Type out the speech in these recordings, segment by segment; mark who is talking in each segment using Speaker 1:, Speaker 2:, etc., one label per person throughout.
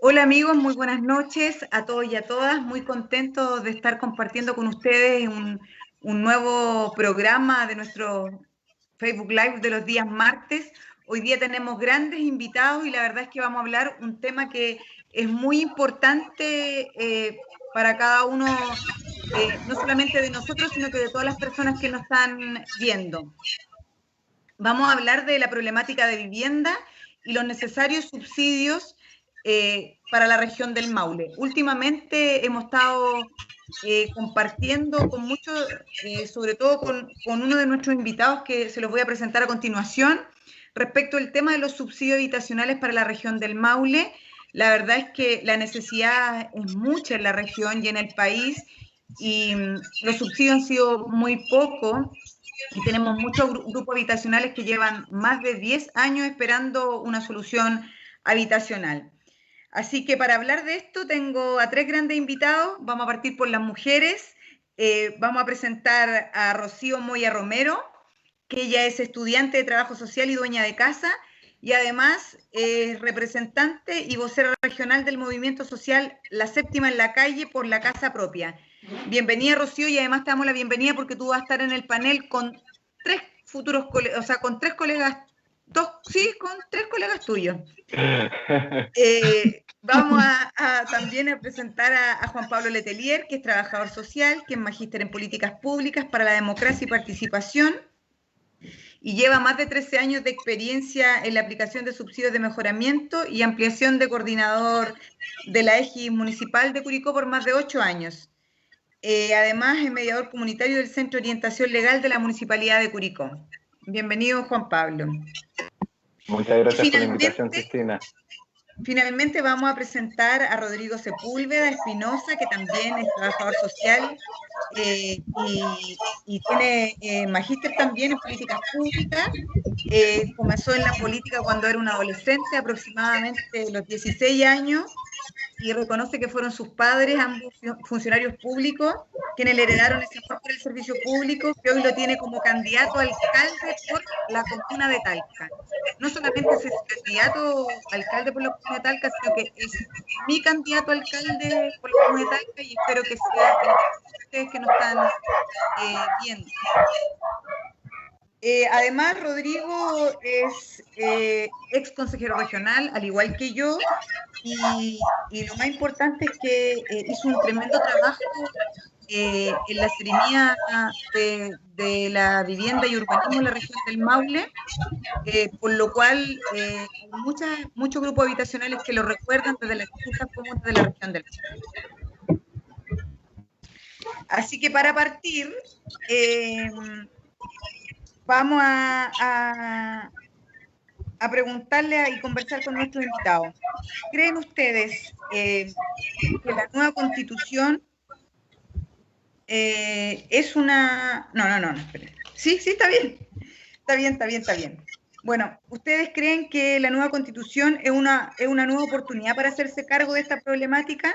Speaker 1: Hola amigos, muy buenas noches a todos y a todas. Muy contentos de estar compartiendo con ustedes un nuevo programa de nuestro Facebook Live de los días martes. Hoy día tenemos grandes invitados y la verdad es que vamos a hablar un tema que es muy importante para cada uno, no solamente de nosotros, sino que de todas las personas que nos están viendo. Vamos a hablar de la problemática de vivienda y los necesarios subsidios para la región del Maule. Últimamente hemos estado compartiendo con muchos, sobre todo con uno de nuestros invitados que se los voy a presentar a continuación, respecto al tema de los subsidios habitacionales para la región del Maule. La verdad es que la necesidad es mucha en la región y en el país y los subsidios han sido muy pocos y tenemos muchos grupos habitacionales que llevan más de 10 años esperando una solución habitacional. Así que para hablar de esto tengo a tres grandes invitados. Vamos a partir por las mujeres. Vamos a presentar a Rocío Moya Romero, que ella es estudiante de trabajo social y dueña de casa, y además es representante y vocera regional del movimiento social La Séptima en la Calle por la Casa Propia. Bienvenida, Rocío, y además te damos la bienvenida porque tú vas a estar en el panel con tres futuros colegas, o sea, con tres colegas, con tres colegas tuyos. Vamos también a presentar a Juan Pablo Letelier, que es trabajador social, que es magíster en políticas públicas para la democracia y participación, y lleva más de 13 años de experiencia en la aplicación de subsidios de mejoramiento y ampliación de coordinador de la EGI municipal de Curicó por más de 8 años. Además, es mediador comunitario del Centro de Orientación Legal de la Municipalidad de Curicó. Bienvenido, Juan Pablo.
Speaker 2: Muchas
Speaker 1: Y
Speaker 2: gracias por la invitación, Cristina.
Speaker 1: Finalmente vamos a presentar a Rodrigo Sepúlveda Espinosa, que también es trabajador social y tiene magíster también en políticas públicas. Comenzó en la política cuando era un adolescente, aproximadamente los 16 años, y reconoce que fueron sus padres, ambos funcionarios públicos, quienes le heredaron ese amor por el servicio público, que hoy lo tiene como candidato a alcalde por la comuna de Talca. No solamente es el candidato a alcalde por la comuna de Talca, sino que es mi candidato a alcalde por la comuna de Talca y espero que sea el de ustedes que nos están viendo. Además, Rodrigo es ex consejero regional, al igual que yo, y lo más importante es que hizo un tremendo trabajo en la Seremía de la Vivienda y Urbanismo en la región del Maule, por lo cual hay muchos grupos habitacionales que lo recuerdan desde las distintas comunas de la región del Maule. Así que para partir, vamos a preguntarle y conversar con nuestros invitados. ¿Creen ustedes que la nueva constitución es una... No, esperen. Sí, está bien. Está bien. Bueno, ¿ustedes creen que la nueva constitución es una nueva oportunidad para hacerse cargo de esta problemática?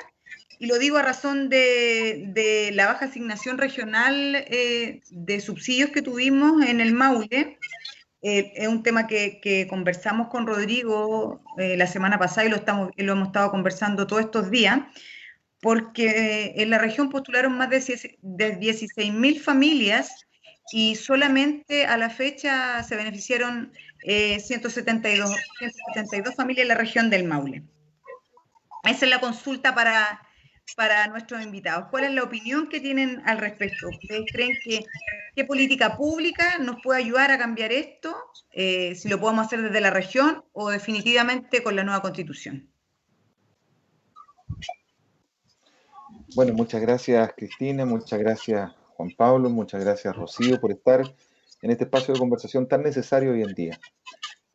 Speaker 1: Y lo digo a razón de la baja asignación regional de subsidios que tuvimos en el Maule. Es un tema que conversamos con Rodrigo la semana pasada y lo hemos estado conversando todos estos días, porque en la región postularon más de 16.000 familias y solamente a la fecha se beneficiaron 172 familias en la región del Maule. Esa es la consulta para nuestros invitados. ¿Cuál es la opinión que tienen al respecto? ¿Ustedes creen que qué política pública nos puede ayudar a cambiar esto? Si lo podemos hacer desde la región o definitivamente con la nueva constitución.
Speaker 2: Bueno, muchas gracias, Cristina, muchas gracias, Juan Pablo, muchas gracias, Rocío, por estar en este espacio de conversación tan necesario hoy en día.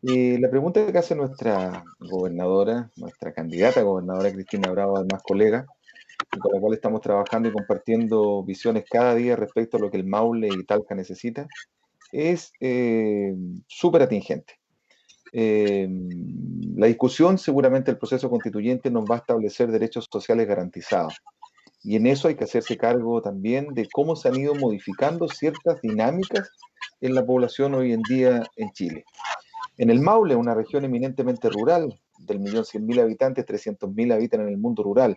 Speaker 2: La pregunta que hace nuestra gobernadora, nuestra candidata a gobernadora Cristina Bravo, además colega, y con la cual estamos trabajando y compartiendo visiones cada día respecto a lo que el Maule y Talca necesita, es súper atingente. La discusión, seguramente el proceso constituyente nos va a establecer derechos sociales garantizados. Y en eso hay que hacerse cargo también de cómo se han ido modificando ciertas dinámicas en la población hoy en día en Chile. En el Maule, una región eminentemente rural, del 1.100.000 habitantes, 300.000 habitan en el mundo rural.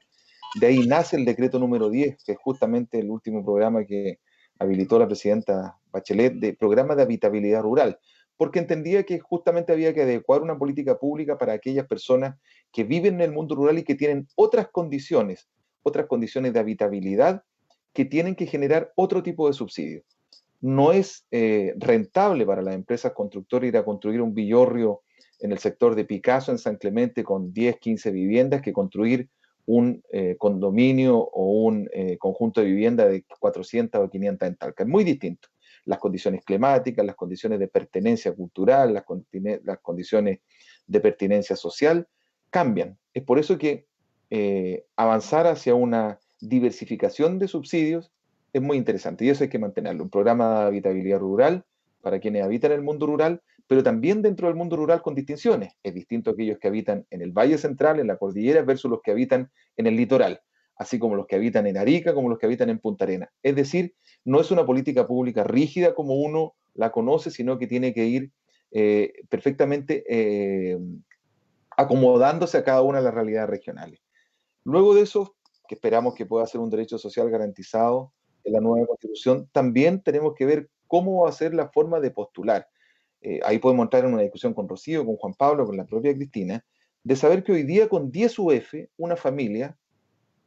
Speaker 2: De ahí nace el decreto número 10, que es justamente el último programa que habilitó la presidenta Bachelet, de programa de habitabilidad rural, porque entendía que justamente había que adecuar una política pública para aquellas personas que viven en el mundo rural y que tienen otras condiciones de habitabilidad que tienen que generar otro tipo de subsidios. No es rentable para las empresas constructoras ir a construir un villorrio en el sector de Picasso, en San Clemente, con 10, 15 viviendas, que construir un condominio o un conjunto de vivienda de 400 o 500 en Talca. Es muy distinto. Las condiciones climáticas, las condiciones de pertenencia cultural, las condiciones de pertenencia social cambian. Es por eso que avanzar hacia una diversificación de subsidios es muy interesante y eso hay que mantenerlo. Un programa de habitabilidad rural para quienes habitan el mundo rural, pero también dentro del mundo rural con distinciones. Es distinto a aquellos que habitan en el Valle Central, en la cordillera, versus los que habitan en el litoral, así como los que habitan en Arica, como los que habitan en Punta Arenas. Es decir, no es una política pública rígida como uno la conoce, sino que tiene que ir perfectamente acomodándose a cada una de las realidades regionales. Luego de eso, que esperamos que pueda ser un derecho social garantizado en la nueva Constitución, también tenemos que ver cómo va a ser la forma de postular. Ahí podemos entrar en una discusión con Rocío, con Juan Pablo, con la propia Cristina, de saber que hoy día con 10 UF, una familia,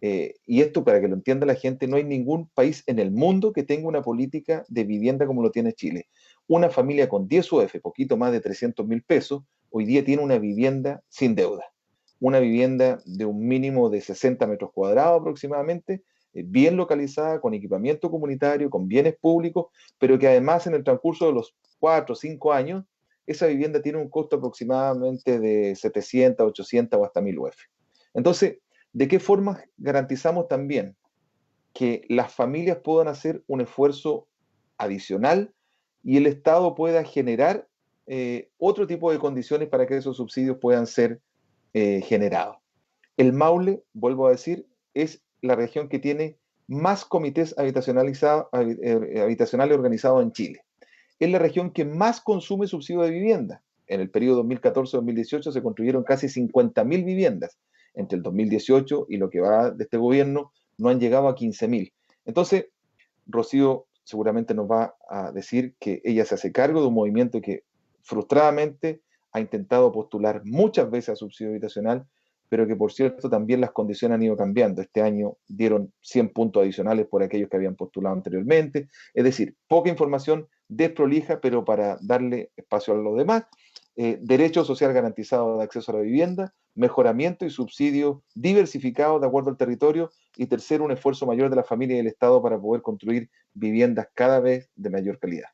Speaker 2: y esto para que lo entienda la gente, no hay ningún país en el mundo que tenga una política de vivienda como lo tiene Chile. Una familia con 10 UF, poquito más de 300.000 pesos, hoy día tiene una vivienda sin deuda. Una vivienda de un mínimo de 60 metros cuadrados aproximadamente, bien localizada, con equipamiento comunitario, con bienes públicos, pero que además en el transcurso de los 4 o 5 años, esa vivienda tiene un costo aproximadamente de 700, 800 o hasta 1000 UF. Entonces, ¿de qué forma garantizamos también que las familias puedan hacer un esfuerzo adicional y el Estado pueda generar otro tipo de condiciones para que esos subsidios puedan ser generados? El Maule, vuelvo a decir, es la región que tiene más comités habitacionales organizados en Chile. Es la región que más consume subsidio de vivienda. En el periodo 2014-2018 se construyeron casi 50.000 viviendas. Entre el 2018 y lo que va de este gobierno no han llegado a 15.000. Entonces, Rocío seguramente nos va a decir que ella se hace cargo de un movimiento que frustradamente ha intentado postular muchas veces a subsidio habitacional, pero que por cierto también las condiciones han ido cambiando. Este año dieron 100 puntos adicionales por aquellos que habían postulado anteriormente. Es decir, poca información, desprolija, pero para darle espacio a los demás. Derecho social garantizado de acceso a la vivienda, mejoramiento y subsidio diversificado de acuerdo al territorio, y tercero, un esfuerzo mayor de la familia y del Estado para poder construir viviendas cada vez de mayor calidad.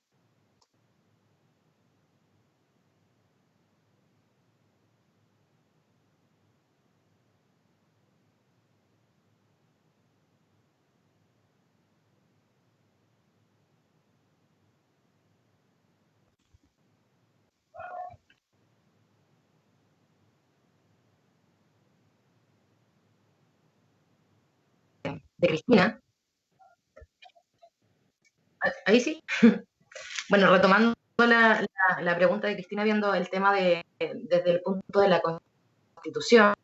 Speaker 3: De Cristina. Ahí sí. Bueno, retomando la pregunta de Cristina, viendo el tema desde el punto de la Constitución,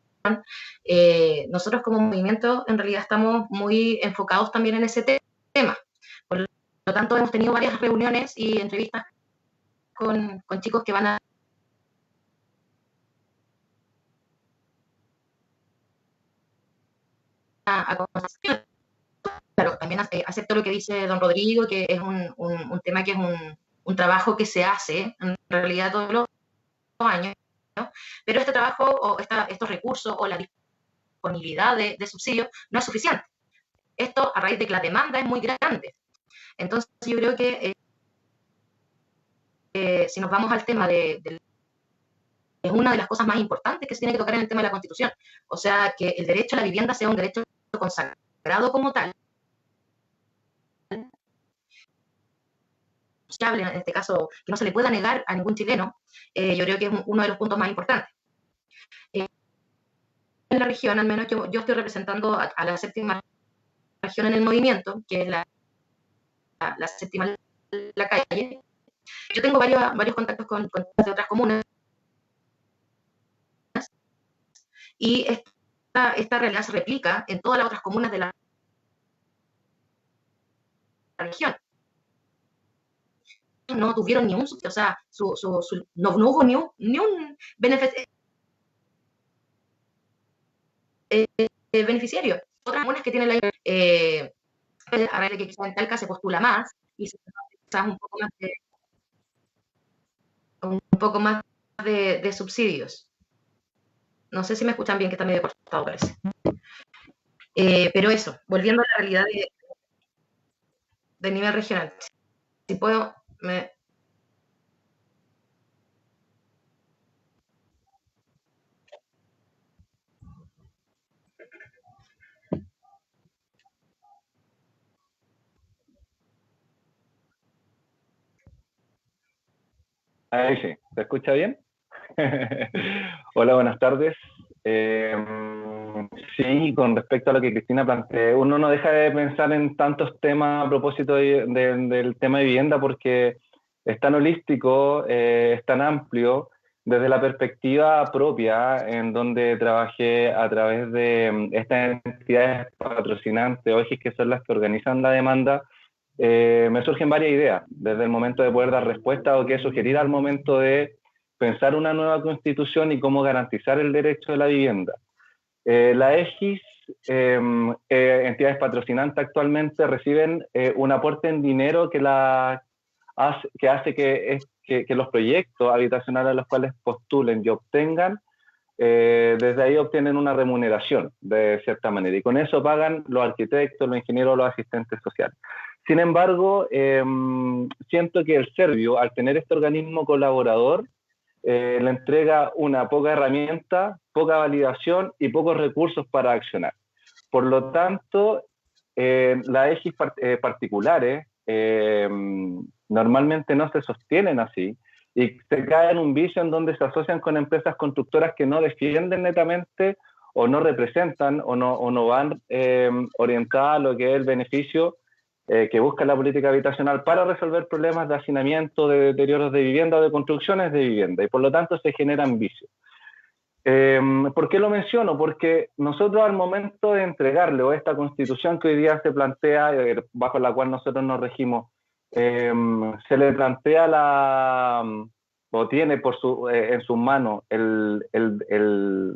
Speaker 3: nosotros como movimiento en realidad estamos muy enfocados también en ese tema. Por lo tanto, hemos tenido varias reuniones y entrevistas con chicos que van a conversación. Claro, también acepto lo que dice don Rodrigo, que es un tema que es un trabajo que se hace en realidad todos los años, ¿no? Pero este trabajo o estos recursos o la disponibilidad de subsidios no es suficiente. Esto a raíz de que la demanda es muy grande. Entonces yo creo que si nos vamos al tema es una de las cosas más importantes que se tiene que tocar en el tema de la Constitución. O sea, que el derecho a la vivienda sea un derecho consagrado como tal, en este caso, que no se le pueda negar a ningún chileno, yo creo que es uno de los puntos más importantes. En la región, al menos yo estoy representando a la séptima región en el movimiento, que es la séptima de la calle. Yo tengo varios contactos con de otras comunas y esta realidad se replica en todas las otras comunas de la región. No tuvieron ni un subsidio, o sea, no hubo ni un beneficiario. Otras comunas que tienen la a raíz de que quizás en Talca se postula más y se quizás un poco más de subsidios. No sé si me escuchan bien, que está medio cortado, parece. Pero eso, volviendo a la realidad de nivel regional. Si puedo,
Speaker 4: Ahí sí, ¿se escucha bien? Hola, buenas tardes. Sí, con respecto a lo que Cristina planteó, uno no deja de pensar en tantos temas a propósito del tema de vivienda porque es tan holístico, es tan amplio, desde la perspectiva propia, en donde trabajé a través de estas entidades patrocinantes, OIGs, que son las que organizan la demanda. Me surgen varias ideas, desde el momento de poder dar respuesta o qué sugerir al momento de pensar una nueva constitución y cómo garantizar el derecho de la vivienda. La EGIS, entidades patrocinantes actualmente, reciben un aporte en dinero que hace que los proyectos habitacionales a los cuales postulen y obtengan, desde ahí obtienen una remuneración de cierta manera y con eso pagan los arquitectos, los ingenieros, los asistentes sociales. Sin embargo, siento que el Servio, al tener este organismo colaborador, le entrega una poca herramienta, poca validación y pocos recursos para accionar. Por lo tanto, las EGIS particulares normalmente no se sostienen así y se cae en un vicio en donde se asocian con empresas constructoras que no defienden netamente o no representan o no van orientadas a lo que es el beneficio que busca la política habitacional para resolver problemas de hacinamiento, de deterioros de vivienda o de construcciones de vivienda, y por lo tanto se generan vicios. ¿Por qué lo menciono? Porque nosotros al momento de entregarle o esta constitución que hoy día se plantea, bajo la cual nosotros nos regimos, se le plantea o tiene en sus manos el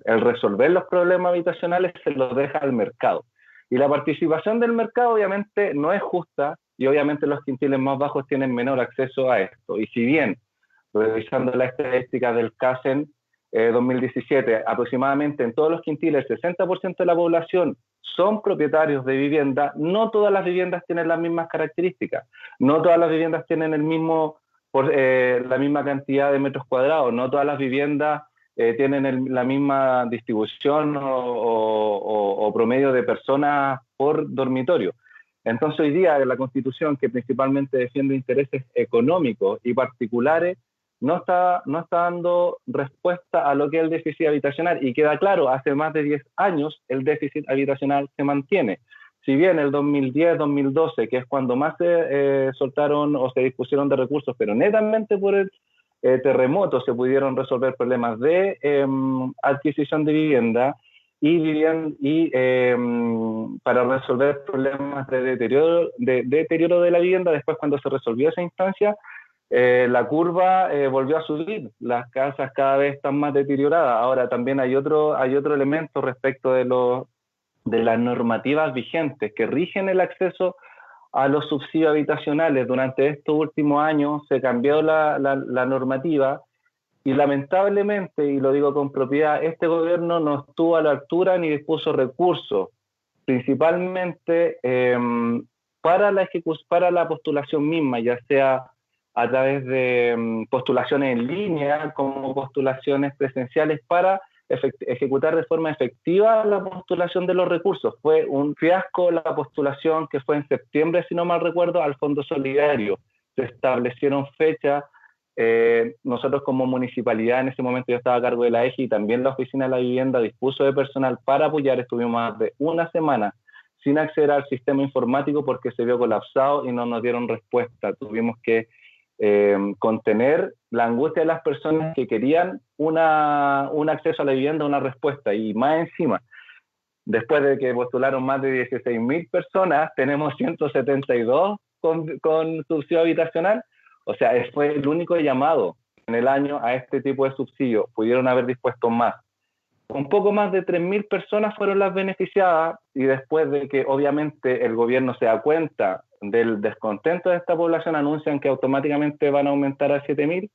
Speaker 4: resolver los problemas habitacionales, se los deja al mercado. Y la participación del mercado obviamente no es justa y obviamente los quintiles más bajos tienen menor acceso a esto. Y si bien, revisando la estadística del CASEN 2017, aproximadamente en todos los quintiles el 60% de la población son propietarios de vivienda, no todas las viviendas tienen las mismas características, no todas las viviendas tienen la misma cantidad de metros cuadrados, no todas las viviendas tienen la misma distribución o promedio de personas por dormitorio. Entonces hoy día la Constitución, que principalmente defiende intereses económicos y particulares, no está dando respuesta a lo que es el déficit habitacional, y queda claro, hace más de 10 años el déficit habitacional se mantiene. Si bien el 2010-2012, que es cuando más se soltaron o se dispusieron de recursos, pero netamente por el terremotos se pudieron resolver problemas de adquisición de vivienda y para resolver problemas de deterioro de la vivienda. Después, cuando se resolvió esa instancia, la curva volvió a subir, las casas cada vez están más deterioradas. Ahora también hay otro elemento respecto de las normativas vigentes que rigen el acceso a los subsidios habitacionales. Durante estos últimos años se cambió la normativa y lamentablemente, y lo digo con propiedad, este gobierno no estuvo a la altura ni dispuso recursos, principalmente para la postulación misma, ya sea a través de postulaciones en línea como postulaciones presenciales, para ejecutar de forma efectiva la postulación de los recursos. Fue un fiasco la postulación que fue en septiembre, si no mal recuerdo, al Fondo Solidario. Se establecieron fechas. Nosotros como municipalidad, en ese momento yo estaba a cargo de la EGI, y también la Oficina de la Vivienda dispuso de personal para apoyar. Estuvimos más de una semana sin acceder al sistema informático porque se vio colapsado y no nos dieron respuesta. Tuvimos que contener la angustia de las personas que querían un acceso a la vivienda, una respuesta. Y más encima, después de que postularon más de 16.000 personas, tenemos 172 con subsidio habitacional. O sea, fue el único llamado en el año a este tipo de subsidio. Pudieron haber dispuesto más. Un poco más de 3.000 personas fueron las beneficiadas, y después de que obviamente el gobierno se da cuenta del descontento de esta población, anuncian que automáticamente van a aumentar a 7.000.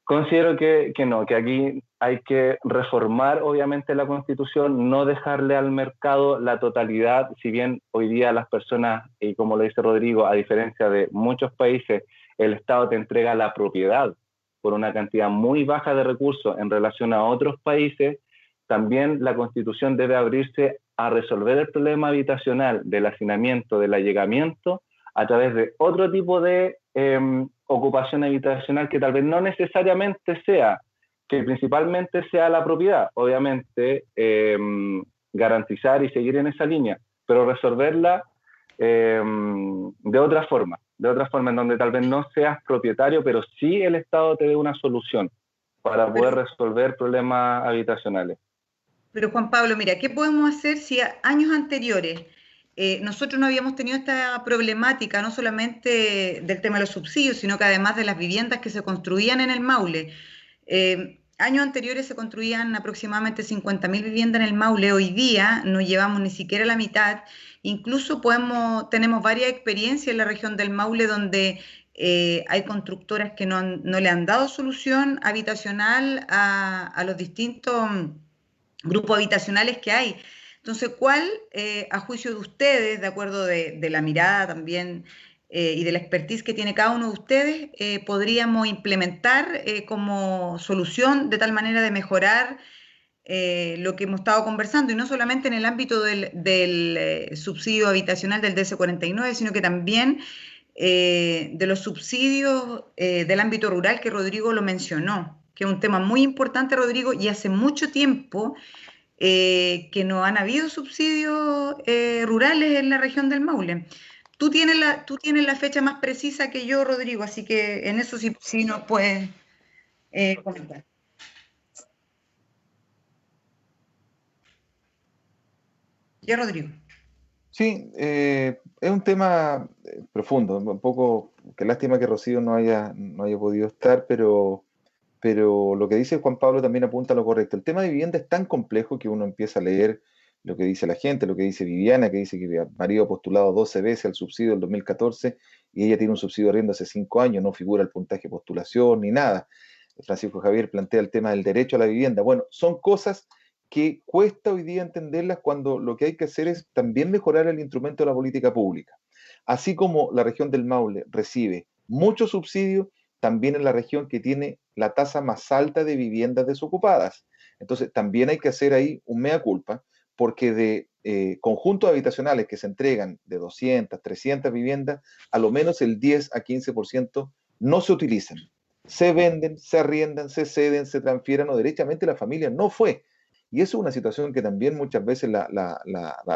Speaker 4: Considero que no, que aquí hay que reformar obviamente la Constitución, no dejarle al mercado la totalidad. Si bien hoy día las personas, y como lo dice Rodrigo, a diferencia de muchos países, el Estado te entrega la propiedad por una cantidad muy baja de recursos en relación a otros países, también la Constitución debe abrirse a resolver el problema habitacional del hacinamiento, del allegamiento, a través de otro tipo de ocupación habitacional que tal vez no necesariamente sea, que principalmente sea la propiedad. Obviamente, garantizar y seguir en esa línea, pero resolverla de otra forma en donde tal vez no seas propietario, pero sí el Estado te dé una solución para poder resolver problemas habitacionales.
Speaker 1: Pero Juan Pablo, mira, ¿qué podemos hacer si años anteriores nosotros no habíamos tenido esta problemática, no solamente del tema de los subsidios, sino que además de las viviendas que se construían en el Maule? Años anteriores se construían aproximadamente 50.000 viviendas en el Maule. Hoy día no llevamos ni siquiera la mitad. Incluso tenemos varias experiencias en la región del Maule donde hay constructoras que no le han dado solución habitacional a los distintos grupos habitacionales que hay. Entonces, ¿cuál, a juicio de ustedes, de acuerdo de la mirada también y de la expertise que tiene cada uno de ustedes, podríamos implementar como solución de tal manera de mejorar lo que hemos estado conversando, y no solamente en el ámbito del subsidio habitacional del DS49, sino que también de los subsidios del ámbito rural, que Rodrigo lo mencionó, que es un tema muy importante, Rodrigo, y hace mucho tiempo que no han habido subsidios rurales en la región del Maule. Tú tienes la fecha más precisa que yo, Rodrigo, así que en eso sí nos puedes comentar. Ya, Rodrigo.
Speaker 2: Sí, es un tema profundo, un poco, qué lástima que Rocío no haya podido estar, pero lo que dice Juan Pablo también apunta a lo correcto. El tema de vivienda es tan complejo que uno empieza a leer lo que dice la gente, lo que dice Viviana, que dice que el marido ha postulado 12 veces al subsidio del 2014 y ella tiene un subsidio de arriendo hace 5 años, no figura el puntaje de postulación ni nada. Francisco Javier plantea el tema del derecho a la vivienda. Bueno, son cosas que cuesta hoy día entenderlas cuando lo que hay que hacer es también mejorar el instrumento de la política pública. Así como la región del Maule recibe muchos subsidios, también es la región que tiene la tasa más alta de viviendas desocupadas. Entonces, también hay que hacer ahí un mea culpa, porque de conjuntos habitacionales que se entregan de 200, 300 viviendas, a lo menos el 10 a 15% no se utilizan. Se venden, se arriendan, se ceden, se transfieren o derechamente la familia no fue. Y eso es una situación que también muchas veces la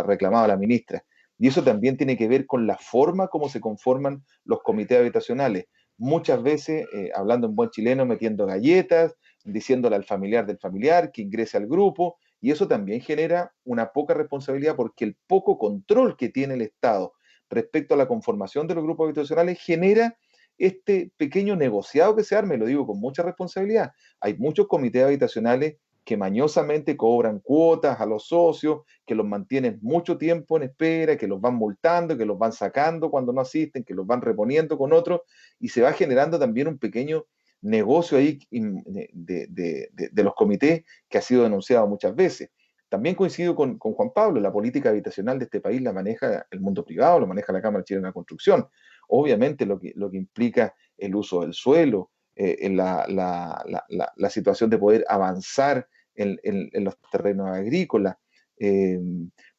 Speaker 2: reclamaba la ministra. Y eso también tiene que ver con la forma como se conforman los comités habitacionales. Muchas veces, hablando en buen chileno, metiendo galletas, diciéndole al familiar del familiar que ingrese al grupo, y eso también genera una poca responsabilidad porque el poco control que tiene el Estado respecto a la conformación de los grupos habitacionales genera este pequeño negociado que se arma, y lo digo con mucha responsabilidad. Hay muchos comités habitacionales que mañosamente cobran cuotas a los socios, que los mantienen mucho tiempo en espera, que los van multando, que los van sacando cuando no asisten, que los van reponiendo con otros, y se va generando también un pequeño negocio ahí de los comités que ha sido denunciado muchas veces. También coincido con Juan Pablo, la política habitacional de este país la maneja el mundo privado, lo maneja la Cámara Chilena de Construcción. Obviamente lo que implica el uso del suelo, la situación de poder avanzar en los terrenos agrícolas.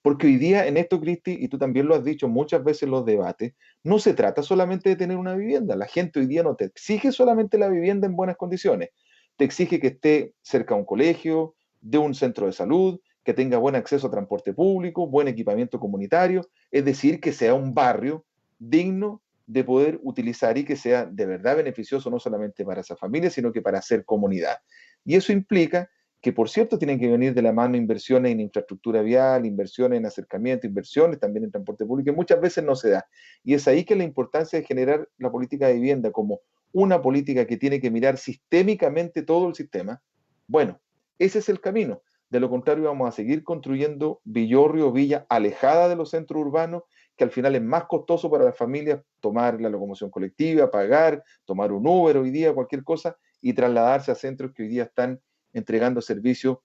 Speaker 2: Porque hoy día en esto, Cristi, y tú también lo has dicho muchas veces en los debates, no se trata solamente de tener una vivienda. La gente hoy día no te exige solamente la vivienda en buenas condiciones. Te exige que esté cerca de un colegio, de un centro de salud, que tenga buen acceso a transporte público, buen equipamiento comunitario, es decir, que sea un barrio digno de poder utilizar y que sea de verdad beneficioso no solamente para esa familia, sino que para hacer comunidad. Y eso implica que, por cierto, tienen que venir de la mano inversiones en infraestructura vial, inversiones en acercamiento, inversiones también en transporte público, que muchas veces no se da. Y es ahí que la importancia de generar la política de vivienda como una política que tiene que mirar sistémicamente todo el sistema. Bueno, ese es el camino. De lo contrario, vamos a seguir construyendo villorrio o villa alejada de los centros urbanos, que al final es más costoso para las familias tomar la locomoción colectiva, pagar, tomar un Uber hoy día, cualquier cosa, y trasladarse a centros que hoy día están entregando servicios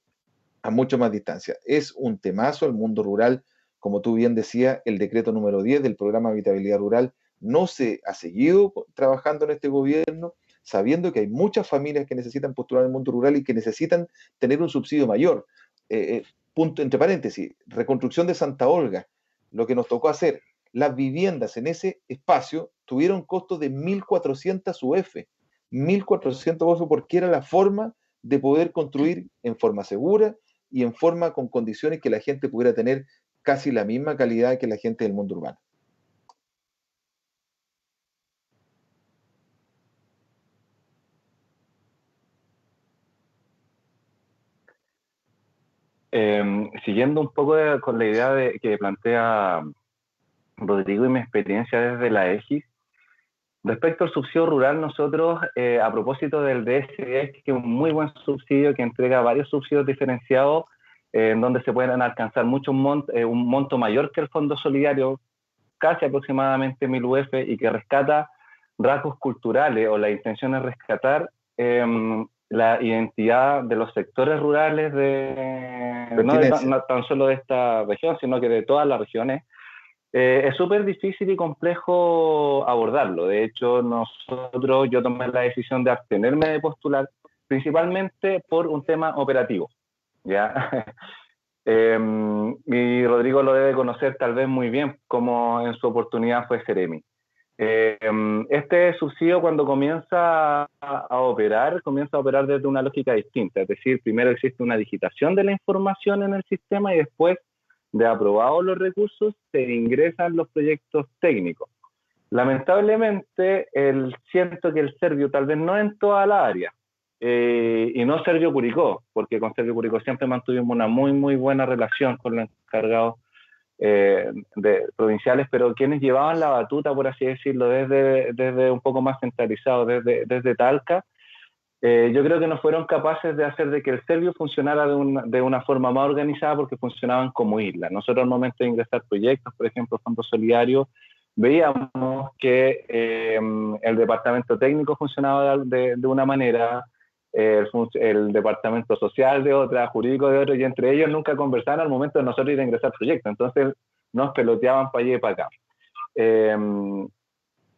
Speaker 2: a mucho más distancia. Es un temazo el mundo rural, como tú bien decías, el decreto número 10 del programa Habitabilidad Rural no se ha seguido trabajando en este gobierno, sabiendo que hay muchas familias que necesitan postular en el mundo rural y que necesitan tener un subsidio mayor. Punto entre paréntesis, reconstrucción de Santa Olga, lo que nos tocó hacer, las viviendas en ese espacio tuvieron costos de 1.400 UF, 1.400 UF porque era la forma de poder construir en forma segura y en forma con condiciones que la gente pudiera tener casi la misma calidad que la gente del mundo urbano.
Speaker 4: Siguiendo un poco con la idea que plantea Rodrigo y mi experiencia desde la EGIS, respecto al subsidio rural, nosotros, a propósito del DS10, que es un muy buen subsidio que entrega varios subsidios diferenciados, en donde se pueden alcanzar un monto mayor que el Fondo Solidario, casi aproximadamente 1.000 UF, y que rescata rasgos culturales, o la intención es rescatar la identidad de los sectores rurales no tan solo de esta región, sino que de todas las regiones. Es súper difícil y complejo abordarlo. De hecho, yo tomé la decisión de abstenerme de postular, principalmente por un tema operativo, ¿ya? Y Rodrigo lo debe conocer tal vez muy bien, como en su oportunidad fue Ceremi. Este subsidio, cuando comienza a operar desde una lógica distinta, es decir, primero existe una digitación de la información en el sistema y después de aprobados los recursos se ingresan los proyectos técnicos. Lamentablemente, siento que el Servio, tal vez no en toda la área, y no Sergio Curicó, porque con Sergio Curicó siempre mantuvimos una muy, muy buena relación con los encargados provinciales, pero quienes llevaban la batuta, por así decirlo, desde un poco más centralizado, desde Talca, yo creo que no fueron capaces de hacer de que el Servio funcionara de una forma más organizada, porque funcionaban como isla. Nosotros al momento de ingresar proyectos, por ejemplo, Fondo Solidario, veíamos que el departamento técnico funcionaba de una manera, el departamento social de otra, jurídico de otra, y entre ellos nunca conversaban al momento de nosotros ir a ingresar proyectos. Entonces nos peloteaban para allá y para acá.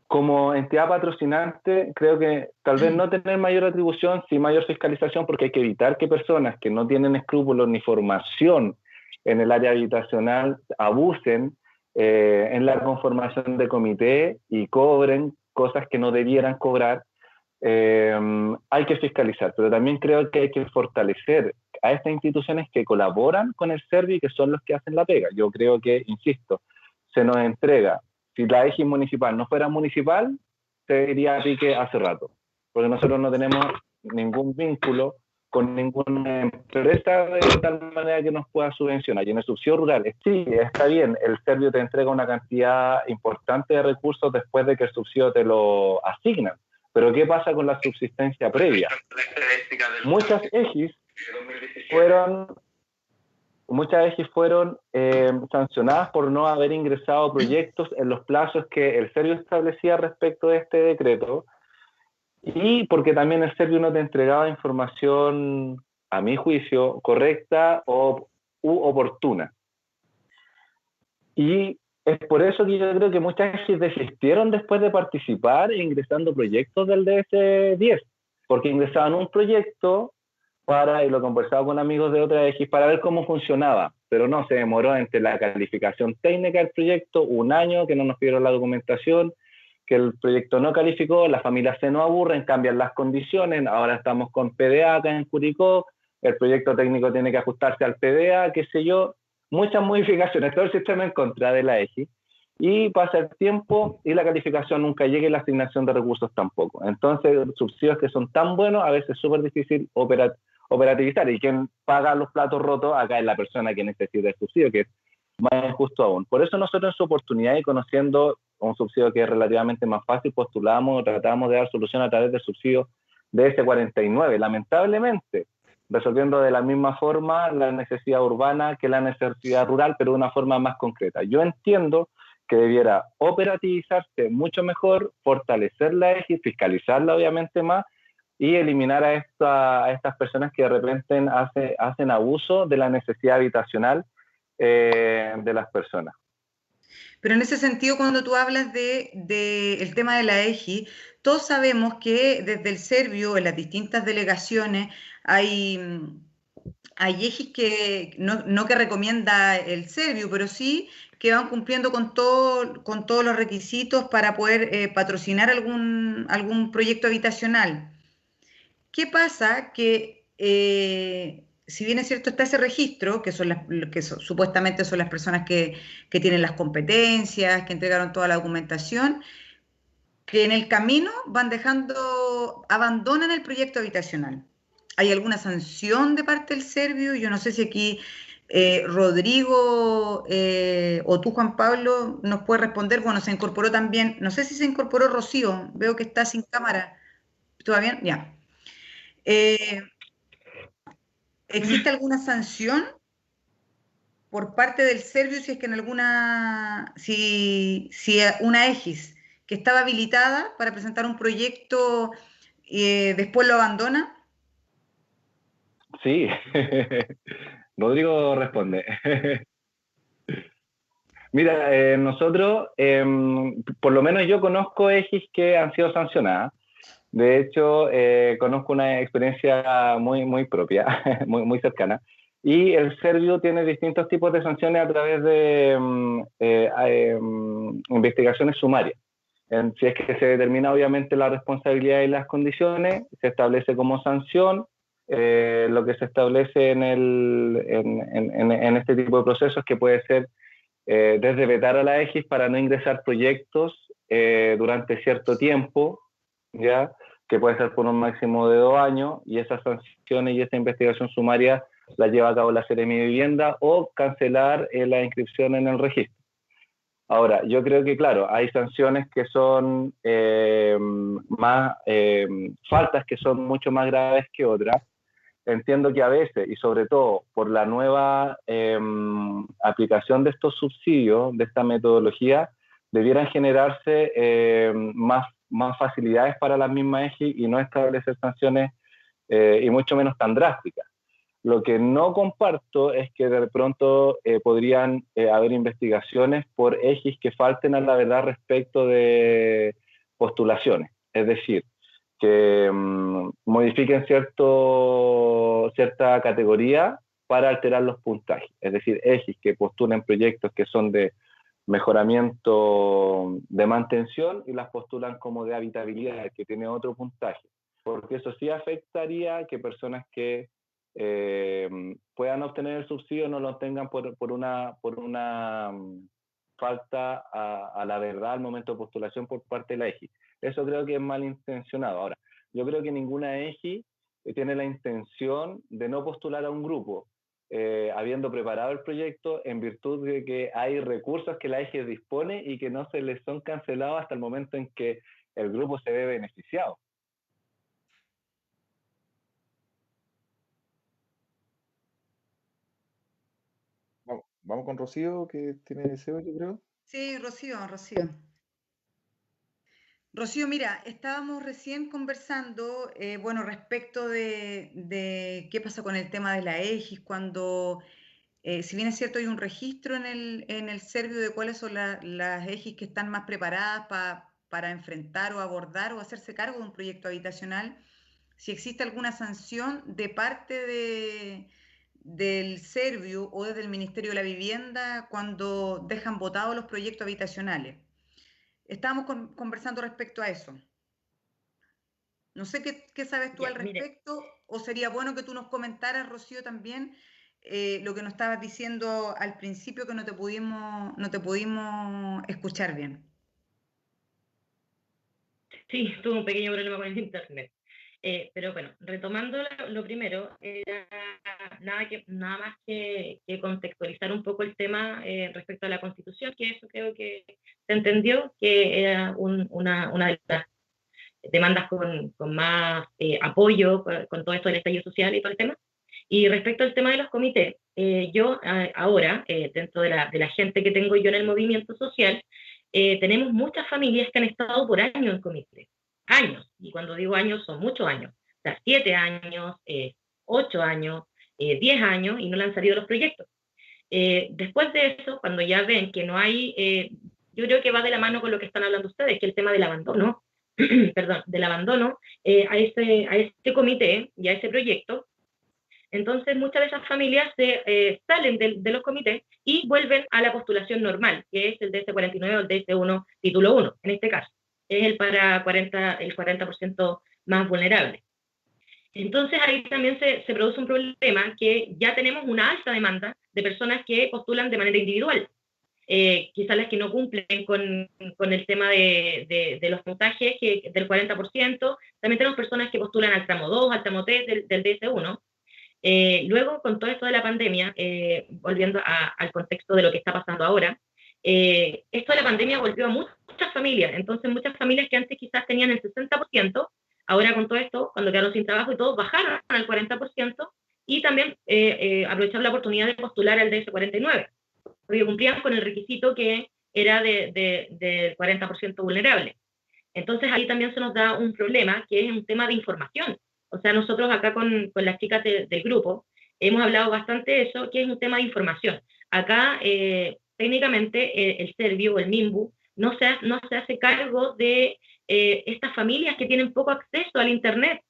Speaker 4: Como entidad patrocinante, creo que tal vez no tener mayor atribución, sí mayor fiscalización, porque hay que evitar que personas que no tienen escrúpulos ni formación en el área habitacional abusen en la conformación de comité y cobren cosas que no debieran cobrar. Hay que fiscalizar, pero también creo que hay que fortalecer a estas instituciones que colaboran con el Servio y que son los que hacen la pega. Yo creo que, insisto, se nos entrega. Si la EGIS municipal no fuera municipal, se iría a pique hace rato, porque nosotros no tenemos ningún vínculo con ninguna empresa de tal manera que nos pueda subvencionar. Y en el subsidio rural, sí, está bien, el Servio te entrega una cantidad importante de recursos después de que el subsidio te lo asignan, pero ¿qué pasa con la subsistencia previa? Muchas EGIS fueron sancionadas por no haber ingresado proyectos en los plazos que el Servio establecía respecto de este decreto, y porque también el Servio no te entregaba información, a mi juicio, correcta u oportuna. Y es por eso que yo creo que muchas EGIS desistieron después de participar ingresando proyectos del DS10, porque ingresaban un proyecto y lo conversaba con amigos de otra EGIS para ver cómo funcionaba, pero no, se demoró entre la calificación técnica del proyecto, un año que no nos pidieron la documentación, que el proyecto no calificó, las familias se nos aburren, cambian las condiciones, ahora estamos con PDA acá en Curicó, el proyecto técnico tiene que ajustarse al PDA, qué sé yo, muchas modificaciones, todo el sistema en contra de la EGIS, y pasa el tiempo y la calificación nunca llega y la asignación de recursos tampoco. Entonces, subsidios que son tan buenos, a veces es súper difícil operativizar, y quien paga los platos rotos acá es la persona que necesita el subsidio, que es más injusto aún. Por eso nosotros en su oportunidad y conociendo un subsidio que es relativamente más fácil, postulamos o tratamos de dar solución a través del subsidio de S49. Lamentablemente, resolviendo de la misma forma la necesidad urbana que la necesidad rural, pero de una forma más concreta. Yo entiendo que debiera operativizarse mucho mejor, fortalecer la EGI, fiscalizarla obviamente más, y eliminar a estas personas que de repente hacen abuso de la necesidad habitacional de las personas.
Speaker 1: Pero en ese sentido, cuando tú hablas el tema de la EGI, todos sabemos que desde el Servio, en las distintas delegaciones, hay EGIs que no que recomienda el Servio, pero sí que van cumpliendo con todos los requisitos para poder patrocinar algún proyecto habitacional. ¿Qué pasa? Que si bien es cierto está ese registro, supuestamente son las personas que tienen las competencias, que entregaron toda la documentación, que en el camino abandonan el proyecto habitacional. ¿Hay alguna sanción de parte del Servio? Yo no sé si aquí Rodrigo o tú, Juan Pablo, nos puede responder. Bueno, se incorporó también, no sé si se incorporó Rocío, veo que está sin cámara. ¿Todo bien? Ya. ¿Existe alguna sanción por parte del Servio si es que si una EGIS que estaba habilitada para presentar un proyecto después lo abandona?
Speaker 4: Sí, Rodrigo responde. Mira, nosotros, por lo menos yo conozco EGIs que han sido sancionadas. De hecho, conozco una experiencia muy propia, muy cercana. Y el Servio tiene distintos tipos de sanciones a través de investigaciones sumarias. Si es que se determina obviamente la responsabilidad y las condiciones, se establece como sanción lo que se establece en este tipo de procesos, que puede ser desde vetar a la EGIS para no ingresar proyectos durante cierto tiempo, ¿ya? Que puede ser por un máximo de 2 años, y esas sanciones y esta investigación sumaria la lleva a cabo la Seremi de Vivienda, o cancelar la inscripción en el registro. Ahora, yo creo que, claro, hay sanciones que son faltas que son mucho más graves que otras. Entiendo que a veces, y sobre todo por la nueva aplicación de estos subsidios, de esta metodología, debieran generarse más facilidades para las mismas EGI y no establecer sanciones y mucho menos tan drásticas. Lo que no comparto es que de pronto podrían haber investigaciones por EGIs que falten a la verdad respecto de postulaciones. Es decir, que modifiquen cierta categoría para alterar los puntajes. Es decir, EGIs que postulen proyectos que son de mejoramiento de mantención y las postulan como de habitabilidad, que tiene otro puntaje. Porque eso sí afectaría que personas que puedan obtener el subsidio no lo obtengan por una falta a la verdad al momento de postulación por parte de la EGI. Eso creo que es malintencionado. Ahora, yo creo que ninguna EGI tiene la intención de no postular a un grupo, habiendo preparado el proyecto en virtud de que hay recursos que la EGI dispone y que no se les son cancelados hasta el momento en que el grupo se ve beneficiado.
Speaker 2: Vamos con Rocío, que tiene deseo, yo creo.
Speaker 1: Sí, Rocío. Rocío, mira, estábamos recién conversando, bueno, respecto de qué pasa con el tema de la EGIS, cuando, si bien es cierto, hay un registro en el Servio de cuáles son las EGIS que están más preparadas para enfrentar o abordar o hacerse cargo de un proyecto habitacional, si existe alguna sanción de parte del Servio o desde el Ministerio de la Vivienda cuando dejan botados los proyectos habitacionales. Estábamos conversando respecto a eso. No sé qué sabes tú al respecto, o sería bueno que tú nos comentaras, Rocío, también lo que nos estabas diciendo al principio, que no te pudimos escuchar bien.
Speaker 3: Sí, tuve un pequeño problema con el internet. Pero bueno, retomando lo primero, nada más que contextualizar un poco el tema respecto a la Constitución, que eso creo que se entendió, que era una de las demandas con más apoyo con todo esto del estallido social y todo el tema. Y respecto al tema de los comités, yo ahora, dentro de la gente que tengo yo en el movimiento social, tenemos muchas familias que han estado por años en comité, años, y cuando digo años son muchos años, o sea, 7 años, 8 años, 10 años, y no le han salido los proyectos. Después de eso, cuando ya ven que no hay, yo creo que va de la mano con lo que están hablando ustedes, que el tema del abandono, perdón, del abandono a este comité y a ese proyecto. Entonces, muchas de esas familias salen de los comités y vuelven a la postulación normal, que es el DS49 o el DS1, título 1, en este caso. Es el 40% más vulnerable. Entonces, ahí también se produce un problema, que ya tenemos una alta demanda de personas que postulan de manera individual. Quizás las que no cumplen con el tema de los puntajes del 40%, también tenemos personas que postulan al tramo 2, al tramo 3 del DS1. Luego, con todo esto de la pandemia, volviendo al contexto de lo que está pasando ahora, esto de la pandemia volvió a muchas familias. Entonces, muchas familias que antes quizás tenían el 60%, ahora con todo esto, cuando quedaron sin trabajo y todo, bajaron al 40%, y también aprovecharon la oportunidad de postular al DS49, porque cumplían con el requisito que era del 40% vulnerable. Entonces ahí también se nos da un problema, que es un tema de información. O sea, nosotros acá con las chicas del grupo hemos hablado bastante de eso, que es un tema de información. Acá, técnicamente, el Servio o el MIMBU no se hace cargo de estas familias que tienen poco acceso al Internet,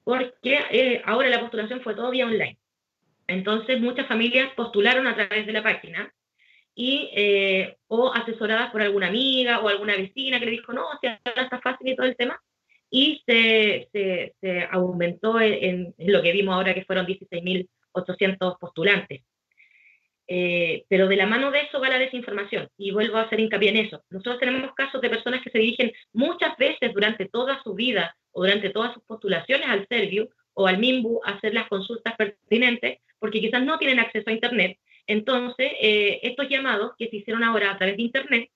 Speaker 3: porque ahora la postulación fue todo vía online. Entonces, muchas familias postularon a través de la página, y o asesoradas por alguna amiga o alguna vecina que le dijo, no, si ahora está fácil y todo el tema, y se aumentó en lo que vimos ahora, que fueron 16.800 postulantes. Pero de la mano de eso va la desinformación, y vuelvo a hacer hincapié en eso. Nosotros tenemos casos de personas que se dirigen muchas veces durante toda su vida o durante todas sus postulaciones al Servio o al MIMBU a hacer las consultas pertinentes, porque quizás no tienen acceso a Internet. Entonces, estos llamados que se hicieron ahora a través de Internet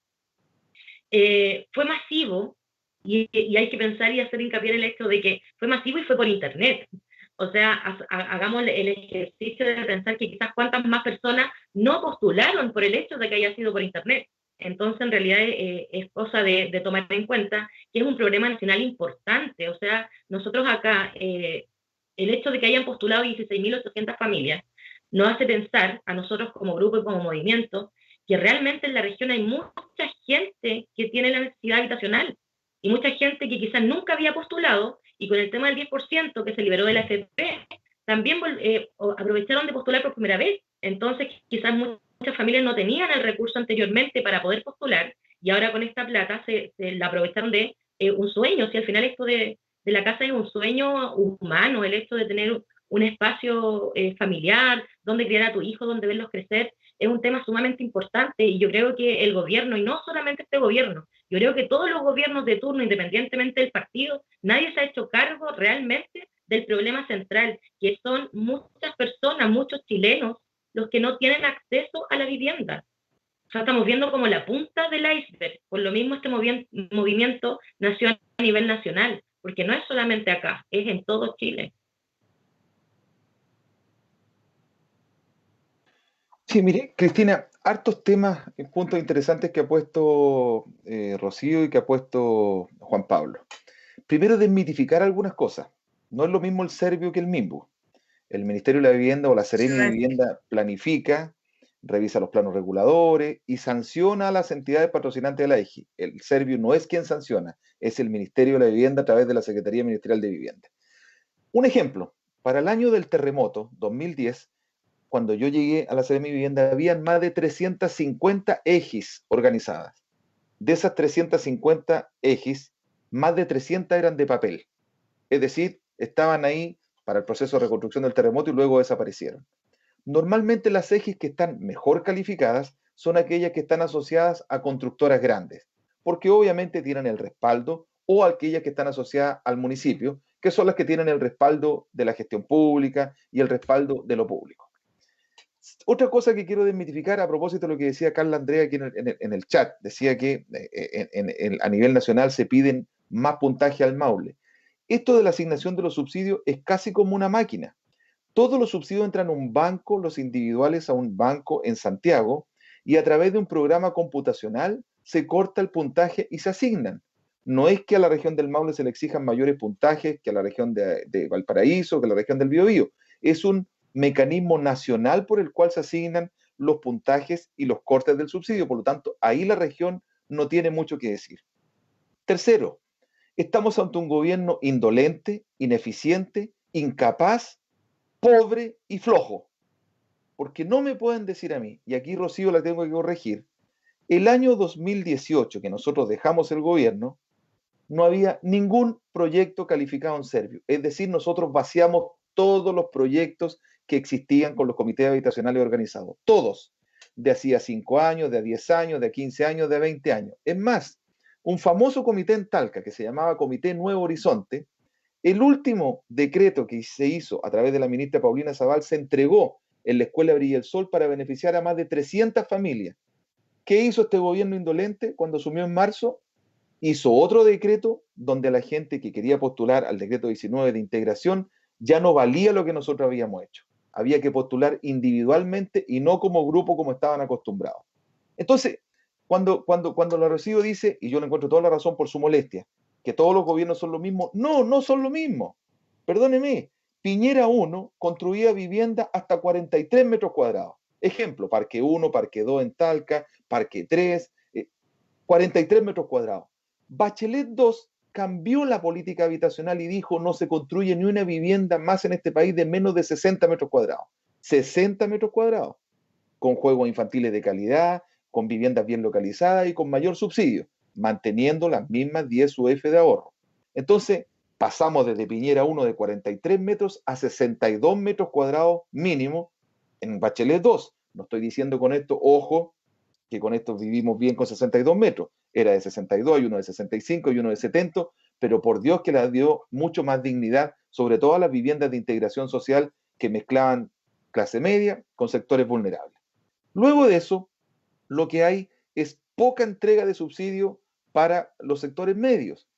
Speaker 3: fue masivo, y hay que pensar y hacer hincapié en el hecho de que fue masivo y fue por Internet. O sea, hagamos el ejercicio de pensar que quizás cuántas más personas no postularon por el hecho de que haya sido por Internet. Entonces, en realidad es cosa de tomar en cuenta que es un problema nacional importante. O sea, nosotros acá, el hecho de que hayan postulado 16.800 familias, nos hace pensar a nosotros como grupo y como movimiento que realmente en la región hay mucha gente que tiene la necesidad habitacional y mucha gente que quizás nunca había postulado, y con el tema del 10% que se liberó de la AFP, también aprovecharon de postular por primera vez. Entonces quizás muchas familias no tenían el recurso anteriormente para poder postular, y ahora con esta plata se la aprovecharon de un sueño. Si al final esto de la casa es un sueño humano, el hecho de tener un espacio familiar, donde criar a tu hijo, donde verlos crecer, es un tema sumamente importante, y yo creo que el gobierno, y no solamente este gobierno, yo creo que todos los gobiernos de turno, independientemente del partido, nadie se ha hecho cargo realmente del problema central, que son muchas personas, muchos chilenos, los que no tienen acceso a la vivienda. O sea, estamos viendo como la punta del iceberg. Por lo mismo este movimiento nació a nivel nacional, porque no es solamente acá, es en todo Chile.
Speaker 2: Sí, mire, Cristina, hartos temas, puntos interesantes que ha puesto Rocío y que ha puesto Juan Pablo. Primero, desmitificar algunas cosas. No es lo mismo el Servio que el MIMBU. El Ministerio de la Vivienda o la Seremi de Vivienda planifica, revisa los planos reguladores y sanciona a las entidades patrocinantes de la EGI. El Servio no es quien sanciona, es el Ministerio de la Vivienda a través de la Secretaría Ministerial de Vivienda. Un ejemplo, para el año del terremoto, 2010, cuando yo llegué a la Seremi Vivienda, habían más de 350 EGIs organizadas. De esas 350 EGIs, más de 300 eran de papel. Es decir, estaban ahí para el proceso de reconstrucción del terremoto y luego desaparecieron. Normalmente las EGIs que están mejor calificadas son aquellas que están asociadas a constructoras grandes, porque obviamente tienen el respaldo, o aquellas que están asociadas al municipio, que son las que tienen el respaldo de la gestión pública y el respaldo de lo público. Otra cosa que quiero desmitificar a propósito de lo que decía Carla Andrea aquí en el chat, decía que a nivel nacional se piden más puntaje al Maule. Esto de la asignación de los subsidios es casi como una máquina. Todos los subsidios entran a un banco, los individuales a un banco en Santiago, y a través de un programa computacional se corta el puntaje y se asignan. No es que a la región del Maule se le exijan mayores puntajes que a la región de Valparaíso, que a la región del Biobío. Es un mecanismo nacional por el cual se asignan los puntajes y los cortes del subsidio. Por lo tanto, ahí la región no tiene mucho que decir. Tercero, estamos ante un gobierno indolente, ineficiente, incapaz, pobre y flojo. Porque no me pueden decir a mí, y aquí Rocío la tengo que corregir, el año 2018 que nosotros dejamos el gobierno, no había ningún proyecto calificado en Servio. Es decir, nosotros vaciamos todos los proyectos que existían con los comités habitacionales organizados. Todos. De hacía 5 años, de 10 años, de 15 años, de 20 años. Es más, un famoso comité en Talca que se llamaba Comité Nuevo Horizonte, el último decreto que se hizo a través de la ministra Paulina Zabal se entregó en la Escuela Brilla el Sol para beneficiar a más de 300 familias. ¿Qué hizo este gobierno indolente cuando asumió en marzo? Hizo otro decreto donde la gente que quería postular al decreto 19 de integración ya no valía lo que nosotros habíamos hecho. Había que postular individualmente y no como grupo como estaban acostumbrados. Entonces, cuando la Rocío dice, y yo le encuentro toda la razón por su molestia, que todos los gobiernos son lo mismo, no, no son lo mismo. Perdóneme, Piñera 1 construía vivienda hasta 43 metros cuadrados. Ejemplo, Parque 1, Parque 2 en Talca, Parque 3, 43 metros cuadrados. Bachelet 2 cambió la política habitacional y dijo no se construye ni una vivienda más en este país de menos de 60 metros cuadrados. 60 metros cuadrados, con juegos infantiles de calidad, con viviendas bien localizadas y con mayor subsidio, manteniendo las mismas 10 UF de ahorro. Entonces, pasamos desde Piñera 1 de 43 metros a 62 metros cuadrados mínimo en Bachelet 2. No estoy diciendo con esto, ojo, que con esto vivimos bien con 62 metros. Era de 62, hay uno de 65 y uno de 70, pero por Dios que le dio mucho más dignidad, sobre todo a las viviendas de integración social que mezclaban clase media con sectores vulnerables. Luego de eso, lo que hay es poca entrega de subsidio para los sectores medios.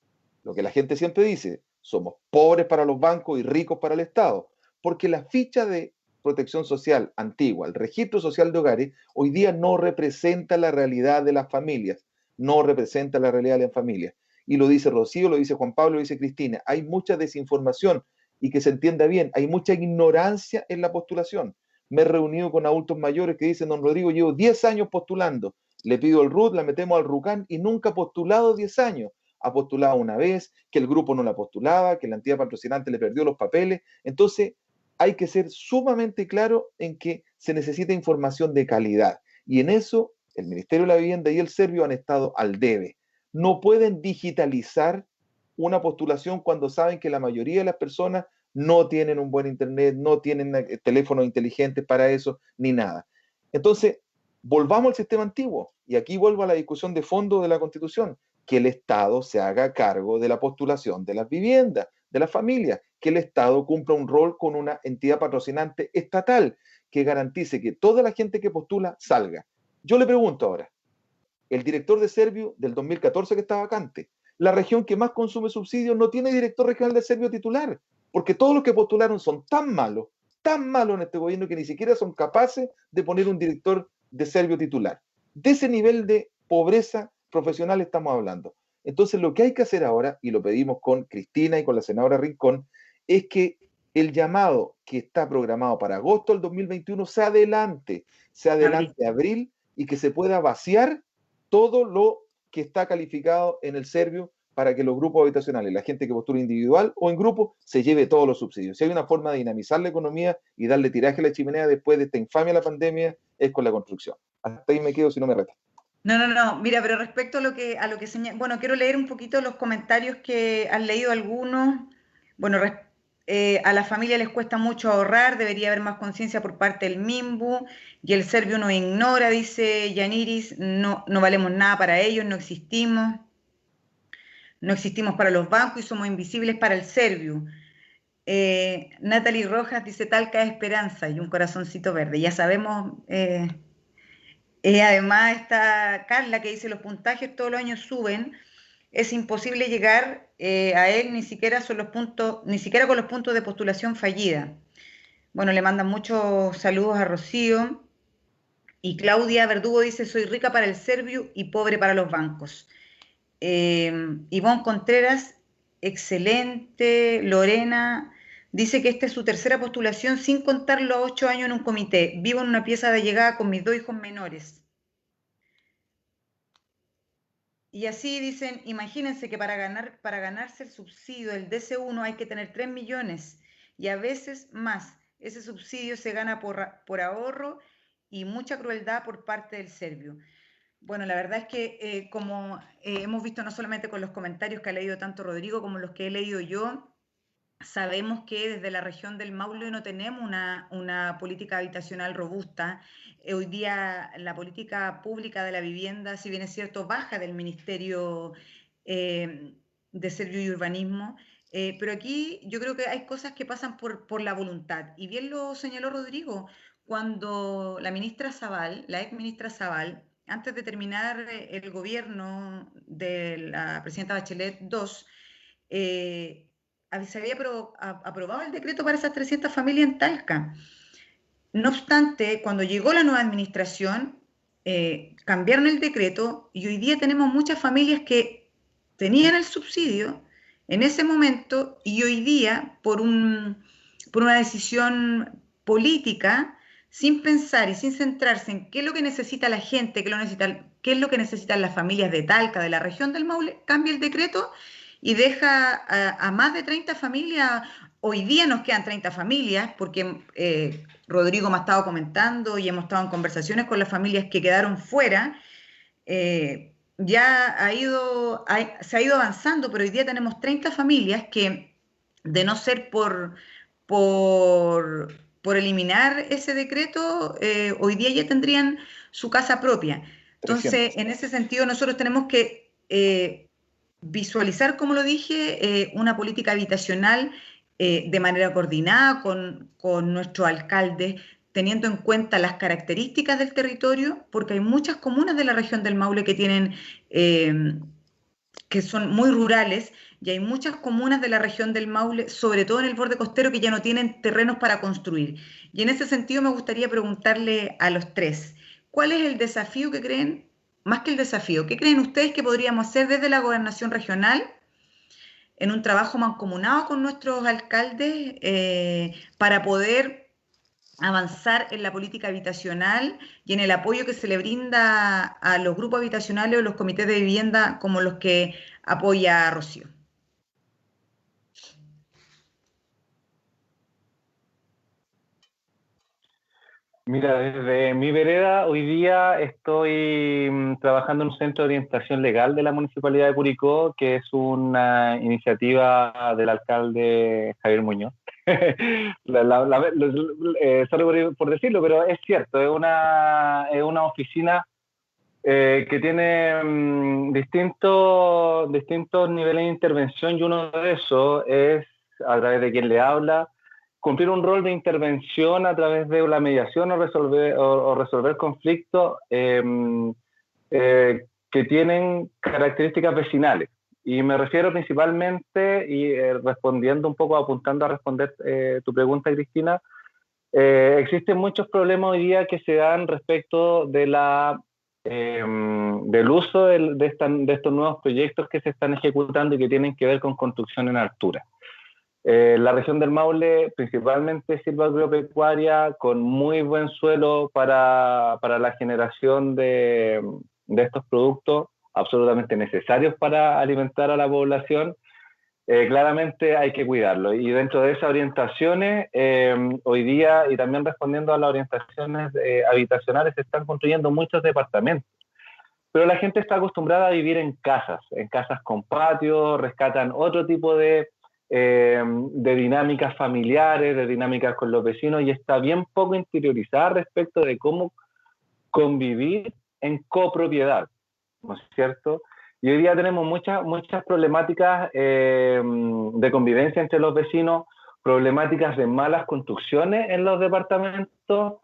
Speaker 2: Lo que la gente siempre dice, somos pobres para los bancos y ricos para el Estado, porque la ficha de protección social antigua, el registro social de hogares, hoy día no representa la realidad de las familias, no representa la realidad de las familias. Y lo dice Rocío, lo dice Juan Pablo, lo dice Cristina, hay mucha desinformación y que se entienda bien, hay mucha ignorancia en la postulación. Me he reunido con adultos mayores que dicen, don Rodrigo, llevo 10 años postulando, le pido el RUT, la metemos al RUCAN y nunca ha postulado 10 años. Ha postulado una vez, que el grupo no la postulaba, que la entidad patrocinante le perdió los papeles. Entonces, hay que ser sumamente claro en que se necesita información de calidad. Y en eso, el Ministerio de la Vivienda y el Servio han estado al debe. No pueden digitalizar una postulación cuando saben que la mayoría de las personas no tienen un buen internet, no tienen teléfonos inteligentes para eso, ni nada. Entonces, volvamos al sistema antiguo. Y aquí vuelvo a la discusión de fondo de la Constitución, que el Estado se haga cargo de la postulación de las viviendas, de las familias, que el Estado cumpla un rol con una entidad patrocinante estatal que garantice que toda la gente que postula salga. Yo le pregunto ahora, el director de Servio del 2014 que está vacante, la región que más consume subsidios no tiene director regional de Servio titular, porque todos los que postularon son tan malos en este gobierno que ni siquiera son capaces de poner un director de Servio titular. De ese nivel de pobreza profesional estamos hablando. Entonces lo que hay que hacer ahora, y lo pedimos con Cristina y con la senadora Rincón, es que el llamado que está programado para agosto del 2021 se adelante a abril y que se pueda vaciar todo lo que está calificado en el Servio para que los grupos habitacionales, la gente que postula individual o en grupo, se lleve todos los subsidios. Si hay una forma de dinamizar la economía y darle tiraje a la chimenea después de esta infamia de la pandemia, es con la construcción. Hasta ahí me quedo si no me reta.
Speaker 1: No. Mira, pero respecto a lo que señala, bueno, quiero leer un poquito los comentarios que han leído algunos. Bueno, a la familia les cuesta mucho ahorrar, debería haber más conciencia por parte del MIMBU, y el serbio nos ignora, dice Yaniris, no, no valemos nada para ellos, no existimos para los bancos y somos invisibles para el serbio. Natalie Rojas dice Talca es esperanza y un corazoncito verde, ya sabemos. Además está Carla que dice los puntajes todos los años suben, es imposible llegar a él ni siquiera con los puntos de postulación fallida. Bueno, le mandan muchos saludos a Rocío. Y Claudia Verdugo dice, soy rica para el serbio y pobre para los bancos. Ivonne Contreras, excelente. Lorena dice que esta es su tercera postulación sin contar los 8 años en un comité. Vivo en una pieza de llegada con mis 2 hijos menores. Y así dicen, imagínense que para ganarse el subsidio del DC1 hay que tener 3 millones y a veces más. Ese subsidio se gana por ahorro y mucha crueldad por parte del serbio. Bueno, la verdad es que como hemos visto no solamente con los comentarios que ha leído tanto Rodrigo como los que he leído yo, sabemos que desde la región del Maule no tenemos una política habitacional robusta. Hoy día la política pública de la vivienda, si bien es cierto, baja del Ministerio de Servio y Urbanismo, pero aquí yo creo que hay cosas que pasan por la voluntad. Y bien lo señaló Rodrigo, cuando la ministra Zabal, la ex ministra Zabal, antes de terminar el gobierno de la presidenta Bachelet II, se había aprobado el decreto para esas 300 familias en Talca. No obstante, cuando llegó la nueva administración, cambiaron el decreto y hoy día tenemos muchas familias que tenían el subsidio en ese momento y hoy día, por una decisión política, sin pensar y sin centrarse en qué es lo que necesita la gente, qué es lo que necesitan las familias de Talca, de la región del Maule, cambia el decreto y deja a más de 30 familias. Hoy día nos quedan 30 familias porque Rodrigo me ha estado comentando y hemos estado en conversaciones con las familias que quedaron fuera. Ya se ha ido avanzando, pero hoy día tenemos 30 familias que, de no ser por eliminar ese decreto, hoy día ya tendrían su casa propia. Entonces,
Speaker 2: 300.
Speaker 1: en ese sentido, nosotros tenemos que visualizar, como lo dije, una política habitacional de manera coordinada con nuestros alcaldes, teniendo en cuenta las características del territorio, porque hay muchas comunas de la región del Maule que son muy rurales y hay muchas comunas de la región del Maule, sobre todo en el borde costero, que ya no tienen terrenos para construir. Y en ese sentido me gustaría preguntarle a los tres, ¿cuál es el desafío que creen, más que el desafío, qué creen ustedes que podríamos hacer desde la gobernación regional en un trabajo mancomunado con nuestros alcaldes para poder avanzar en la política habitacional y en el apoyo que se le brinda a los grupos habitacionales o los comités de vivienda como los que apoya Rocío?
Speaker 4: Mira, desde mi vereda hoy día estoy trabajando en un centro de orientación legal de la Municipalidad de Curicó, que es una iniciativa del alcalde Javier Muñoz. Sorry por decirlo, pero es cierto, es una oficina que tiene distintos niveles de intervención y uno de esos es a través de quien le habla, cumplir un rol de intervención a través de la mediación o resolver conflictos que tienen características vecinales. Y me refiero principalmente, y respondiendo un poco, apuntando a responder tu pregunta, Cristina, existen muchos problemas hoy día que se dan respecto de del uso de estos nuevos proyectos que se están ejecutando y que tienen que ver con construcción en altura. La región del Maule, principalmente silvagropecuaria, con muy buen suelo para la generación de estos productos absolutamente necesarios para alimentar a la población. Claramente hay que cuidarlo. Y dentro de esas orientaciones, hoy día, y también respondiendo a las orientaciones habitacionales, se están construyendo muchos departamentos. Pero la gente está acostumbrada a vivir en casas con patios, rescatan otro tipo de de dinámicas familiares, de dinámicas con los vecinos, y está bien poco interiorizada respecto de cómo convivir en copropiedad, ¿no es cierto? Y hoy día tenemos muchas problemáticas de convivencia entre los vecinos, problemáticas de malas construcciones en los departamentos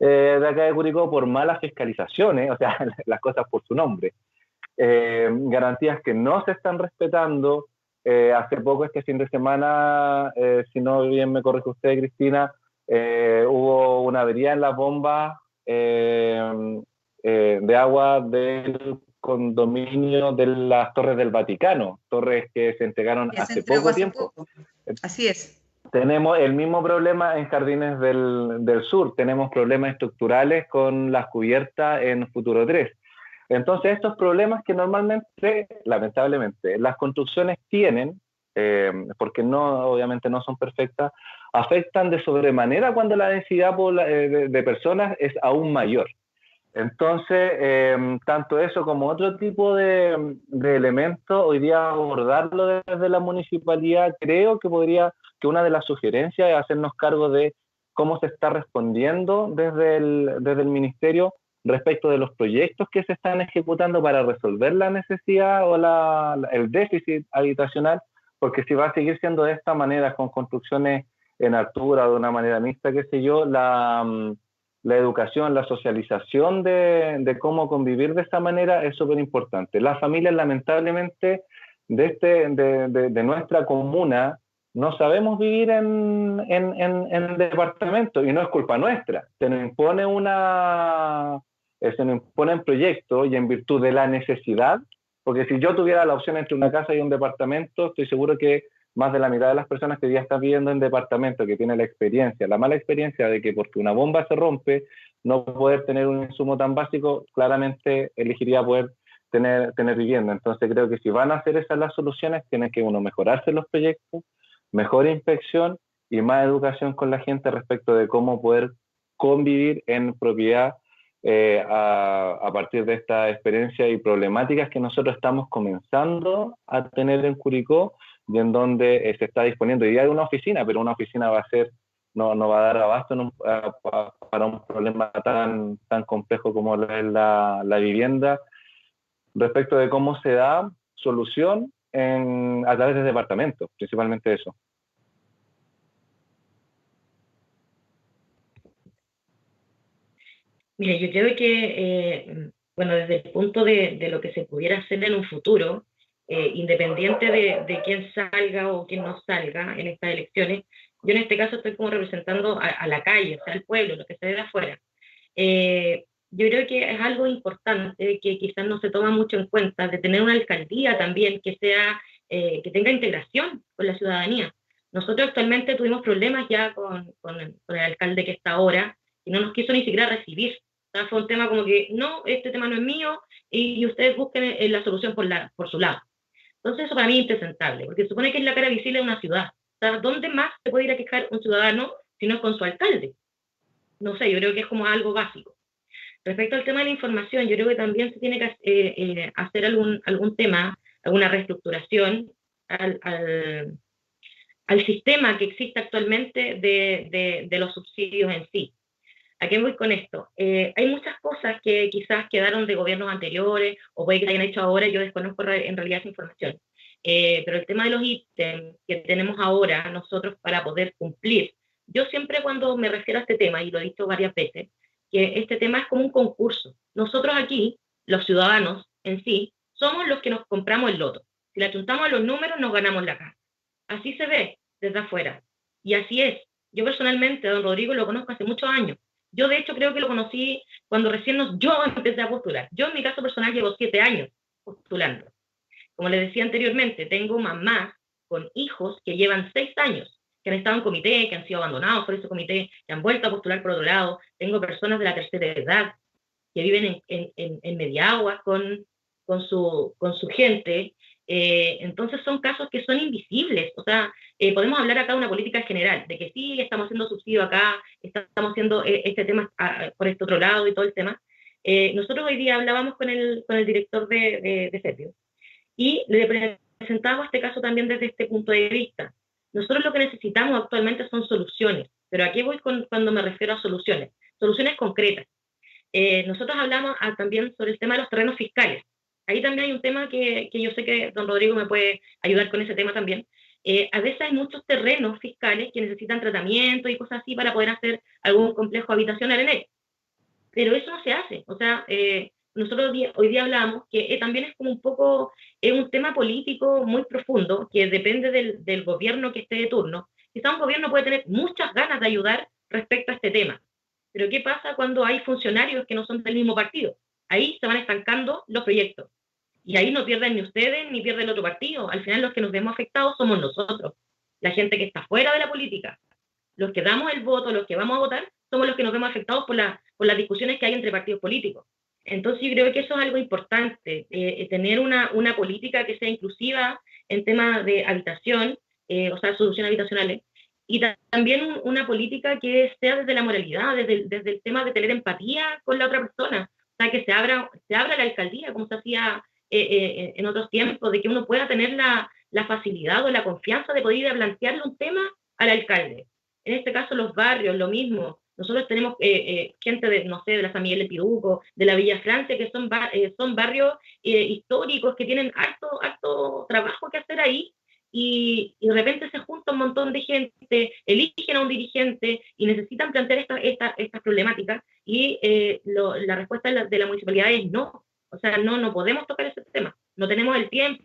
Speaker 4: de acá de Curicó por malas fiscalizaciones, o sea, las cosas por su nombre. Garantías que no se están respetando. Hace poco, este fin de semana, si no bien me corrige usted, Cristina, hubo una avería en las bombas de agua del condominio de las Torres del Vaticano, torres que se entregaron hace poco tiempo.
Speaker 1: Así es.
Speaker 4: Tenemos el mismo problema en Jardines del Sur, tenemos problemas estructurales con las cubiertas en Futuro 3. Entonces, estos problemas que normalmente, lamentablemente, las construcciones tienen, porque obviamente no son perfectas, afectan de sobremanera cuando la densidad de personas es aún mayor. Entonces, tanto eso como otro tipo de elementos, hoy día abordarlo desde la municipalidad, creo que una de las sugerencias es hacernos cargo de cómo se está respondiendo desde el ministerio respecto de los proyectos que se están ejecutando para resolver la necesidad o el déficit habitacional, porque si va a seguir siendo de esta manera, con construcciones en altura, de una manera mixta, qué sé yo, la educación, la socialización de cómo convivir de esta manera es súper importante. Las familias, lamentablemente, de nuestra comuna, no sabemos vivir en departamentos, y no es culpa nuestra. Se nos imponen proyectos y en virtud de la necesidad, porque si yo tuviera la opción entre una casa y un departamento, estoy seguro que más de la mitad de las personas que hoy día están viviendo en departamento, que tienen la mala experiencia de que porque una bomba se rompe, no poder tener un insumo tan básico, claramente elegiría poder tener vivienda. Entonces creo que si van a hacer esas las soluciones, tienen que mejorarse los proyectos, mejor inspección y más educación con la gente respecto de cómo poder convivir en propiedad a partir de esta experiencia y problemáticas que nosotros estamos comenzando a tener en Curicó, y en donde se está disponiendo hoy día de una oficina, pero una oficina no va a dar abasto para un problema tan complejo como es la vivienda, respecto de cómo se da solución a través de departamentos, principalmente eso.
Speaker 3: Mire, yo creo que, desde el punto de lo que se pudiera hacer en un futuro, independiente de quién salga o quién no salga en estas elecciones, yo en este caso estoy como representando a la calle, o sea, al pueblo, lo que se ve de afuera. Yo creo que es algo importante que quizás no se toma mucho en cuenta, de tener una alcaldía también que tenga integración con la ciudadanía. Nosotros actualmente tuvimos problemas ya con el alcalde que está ahora, y no nos quiso ni siquiera recibir. O sea, fue un tema como que, no, este tema no es mío, y ustedes busquen la solución por su lado. Entonces eso para mí es impresentable, porque se supone que es la cara visible de una ciudad. O sea, ¿dónde más se puede ir a quejar un ciudadano si no es con su alcalde? No sé, yo creo que es como algo básico. Respecto al tema de la información, yo creo que también se tiene que hacer algún tema, alguna reestructuración al sistema que existe actualmente de los subsidios en sí. ¿A qué voy con esto? Hay muchas cosas que quizás quedaron de gobiernos anteriores o puede que se hayan hecho ahora, yo desconozco en realidad esa información. Pero el tema de los ítems que tenemos ahora nosotros para poder cumplir, yo siempre cuando me refiero a este tema, y lo he dicho varias veces, que este tema es como un concurso. Nosotros aquí, los ciudadanos en sí, somos los que nos compramos el loto. Si le achuntamos a los números, nos ganamos la casa. Así se ve desde afuera. Y así es. Yo personalmente a don Rodrigo lo conozco hace muchos años. Yo, de hecho, creo que lo conocí cuando yo empecé a postular. Yo, en mi caso personal, llevo 7 años postulando. Como les decía anteriormente, tengo mamás con hijos que llevan 6 años, que han estado en comité, que han sido abandonados por ese comité, que han vuelto a postular por otro lado. Tengo personas de la tercera edad que viven en Mediagua con su gente. Entonces son casos que son invisibles. O sea, podemos hablar acá de una política general, de que sí, estamos haciendo subsidio acá, estamos haciendo este tema por este otro lado y todo el tema. Nosotros hoy día hablábamos con el director de Servio y le presentamos este caso también desde este punto de vista. Nosotros lo que necesitamos actualmente son soluciones, pero ¿a qué voy cuando me refiero a soluciones? Soluciones concretas. Nosotros hablamos también sobre el tema de los terrenos fiscales. Ahí también hay un tema que yo sé que don Rodrigo me puede ayudar con ese tema también. A veces hay muchos terrenos fiscales que necesitan tratamiento y cosas así para poder hacer algún complejo habitacional en él. Pero eso no se hace. O sea, nosotros hoy día hablamos que también es como un poco, es un tema político muy profundo, que depende del gobierno que esté de turno. Quizá un gobierno puede tener muchas ganas de ayudar respecto a este tema, pero ¿qué pasa cuando hay funcionarios que no son del mismo partido? Ahí se van estancando los proyectos. Y ahí no pierden ni ustedes ni pierde el otro partido. Al final los que nos vemos afectados somos nosotros, la gente que está fuera de la política. Los que damos el voto, los que vamos a votar, somos los que nos vemos afectados por las discusiones que hay entre partidos políticos. Entonces yo creo que eso es algo importante, tener una política que sea inclusiva en temas de habitación, o sea, soluciones habitacionales, y también una política que sea desde la moralidad, desde el tema de tener empatía con la otra persona, o sea, que se abra la alcaldía, como se hacía en otros tiempos, de que uno pueda tener la facilidad o la confianza de poder ir a plantearle un tema al alcalde. En este caso, los barrios, lo mismo. Nosotros tenemos gente de, no sé, de la San Miguel de Piruco, de la Villa Francia, que son barrios históricos que tienen harto trabajo que hacer ahí, y de repente se junta un montón de gente, eligen a un dirigente y necesitan plantear estas problemáticas, y la respuesta de la municipalidad es no. O sea, no podemos tocar ese tema, no tenemos el tiempo,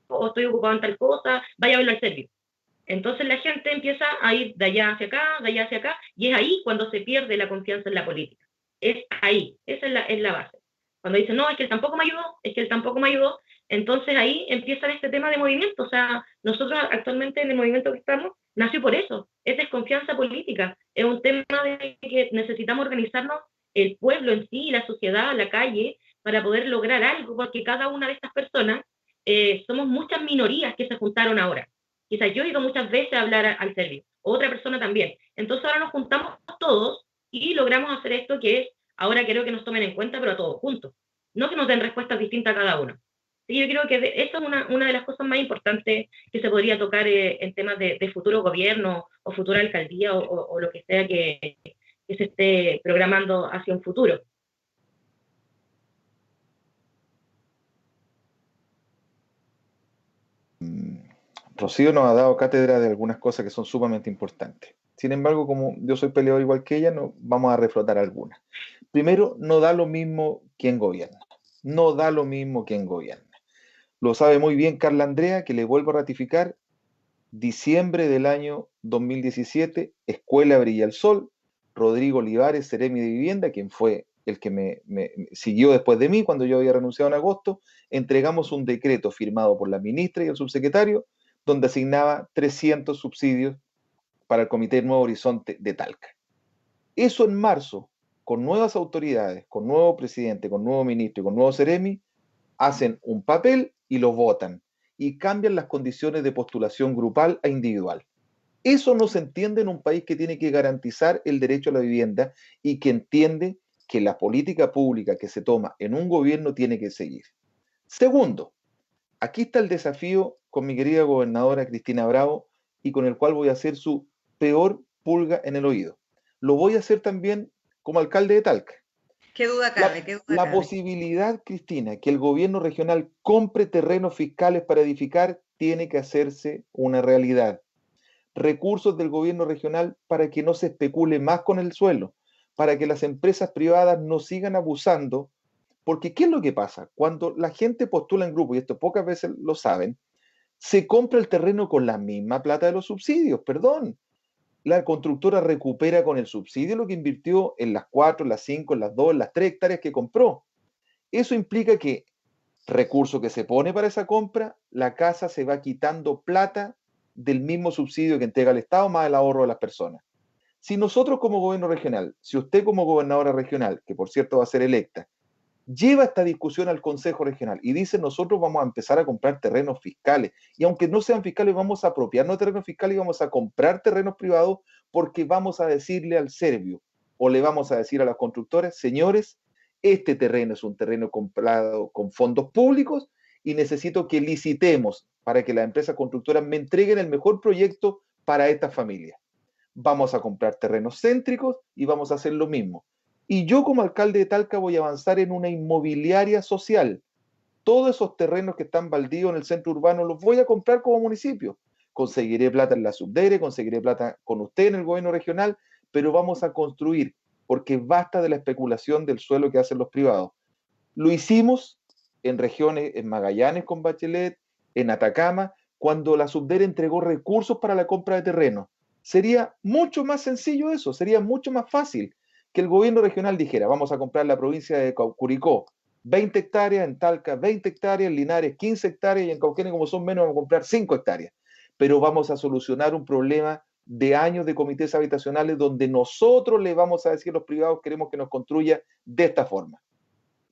Speaker 3: o estoy ocupado en tal cosa, vaya a verlo al servicio. Entonces la gente empieza a ir de allá hacia acá, de allá hacia acá, y es ahí cuando se pierde la confianza en la política. Es ahí, esa es la base. Cuando dicen, no, es que él tampoco me ayudó, es que él tampoco me ayudó, entonces ahí empieza este tema de movimiento. O sea, nosotros actualmente en el movimiento que estamos, nació por eso, es desconfianza política, es un tema de que necesitamos organizarnos el pueblo en sí, la sociedad, la calle, para poder lograr algo, porque cada una de estas personas somos muchas minorías que se juntaron ahora. Quizás yo he ido muchas veces a hablar al servicio, otra persona también. Entonces ahora nos juntamos todos y logramos hacer esto que es, ahora quiero que nos tomen en cuenta, pero a todos juntos. No que nos den respuestas distintas a cada uno. Sí, yo creo que eso es una de las cosas más importantes que se podría tocar en temas de futuro gobierno o futura alcaldía o lo que sea que se esté programando hacia un futuro.
Speaker 2: Rocío nos ha dado cátedra de algunas cosas que son sumamente importantes. Sin embargo, como yo soy peleador igual que ella, no, vamos a reflotar algunas. Primero, no da lo mismo quién gobierna. No da lo mismo quién gobierna. Lo sabe muy bien Carla Andrea, que le vuelvo a ratificar, diciembre del año 2017, Escuela Brilla el Sol, Rodrigo Olivares, Seremi de Vivienda, quien fue el que me siguió después de mí cuando yo había renunciado en agosto, entregamos un decreto firmado por la ministra y el subsecretario, donde asignaba 300 subsidios para el Comité Nuevo Horizonte de Talca. Eso en marzo, con nuevas autoridades, con nuevo presidente, con nuevo ministro y con nuevo Seremi, hacen un papel y lo votan y cambian las condiciones de postulación grupal a individual. Eso no se entiende en un país que tiene que garantizar el derecho a la vivienda y que entiende que la política pública que se toma en un gobierno tiene que seguir. Segundo, aquí está el desafío con mi querida gobernadora Cristina Bravo y con el cual voy a hacer su peor pulga en el oído. Lo voy a hacer también como alcalde de Talca.
Speaker 1: Qué duda cabe, qué duda
Speaker 2: La posibilidad, Cristina, que el gobierno regional compre terrenos fiscales para edificar tiene que hacerse una realidad. Recursos del gobierno regional para que no se especule más con el suelo, para que las empresas privadas no sigan abusando, porque ¿qué es lo que pasa? Cuando la gente postula en grupo, y esto pocas veces lo saben, se compra el terreno con la misma plata de los subsidios, perdón. La constructora recupera con el subsidio lo que invirtió en las 4, las 5, las 2, las 3 hectáreas que compró. Eso implica que recurso que se pone para esa compra, la casa se va quitando plata del mismo subsidio que entrega el Estado más el ahorro de las personas. Si nosotros como gobierno regional, si usted como gobernadora regional, que por cierto va a ser electa, lleva esta discusión al Consejo Regional y dice nosotros vamos a empezar a comprar terrenos fiscales y aunque no sean fiscales vamos a apropiarnos de terrenos fiscales y vamos a comprar terrenos privados porque vamos a decirle al serbio o le vamos a decir a los constructores, señores, este terreno es un terreno comprado con fondos públicos y necesito que licitemos para que las empresas constructoras me entreguen el mejor proyecto para estas familias. Vamos a comprar terrenos céntricos y vamos a hacer lo mismo. Y yo como alcalde de Talca voy a avanzar en una inmobiliaria social. Todos esos terrenos que están baldíos en el centro urbano los voy a comprar como municipio. Conseguiré plata en la Subdere, conseguiré plata con usted en el gobierno regional, pero vamos a construir, porque basta de la especulación del suelo que hacen los privados. Lo hicimos en regiones, en Magallanes con Bachelet, en Atacama, cuando la Subdere entregó recursos para la compra de terrenos. Sería mucho más sencillo eso, sería mucho más fácil que el gobierno regional dijera, vamos a comprar la provincia de Curicó, 20 hectáreas, en Talca 20 hectáreas, en Linares 15 hectáreas y en Cauquenes, como son menos, vamos a comprar 5 hectáreas. Pero vamos a solucionar un problema de años de comités habitacionales donde nosotros le vamos a decir a los privados queremos que nos construya de esta forma.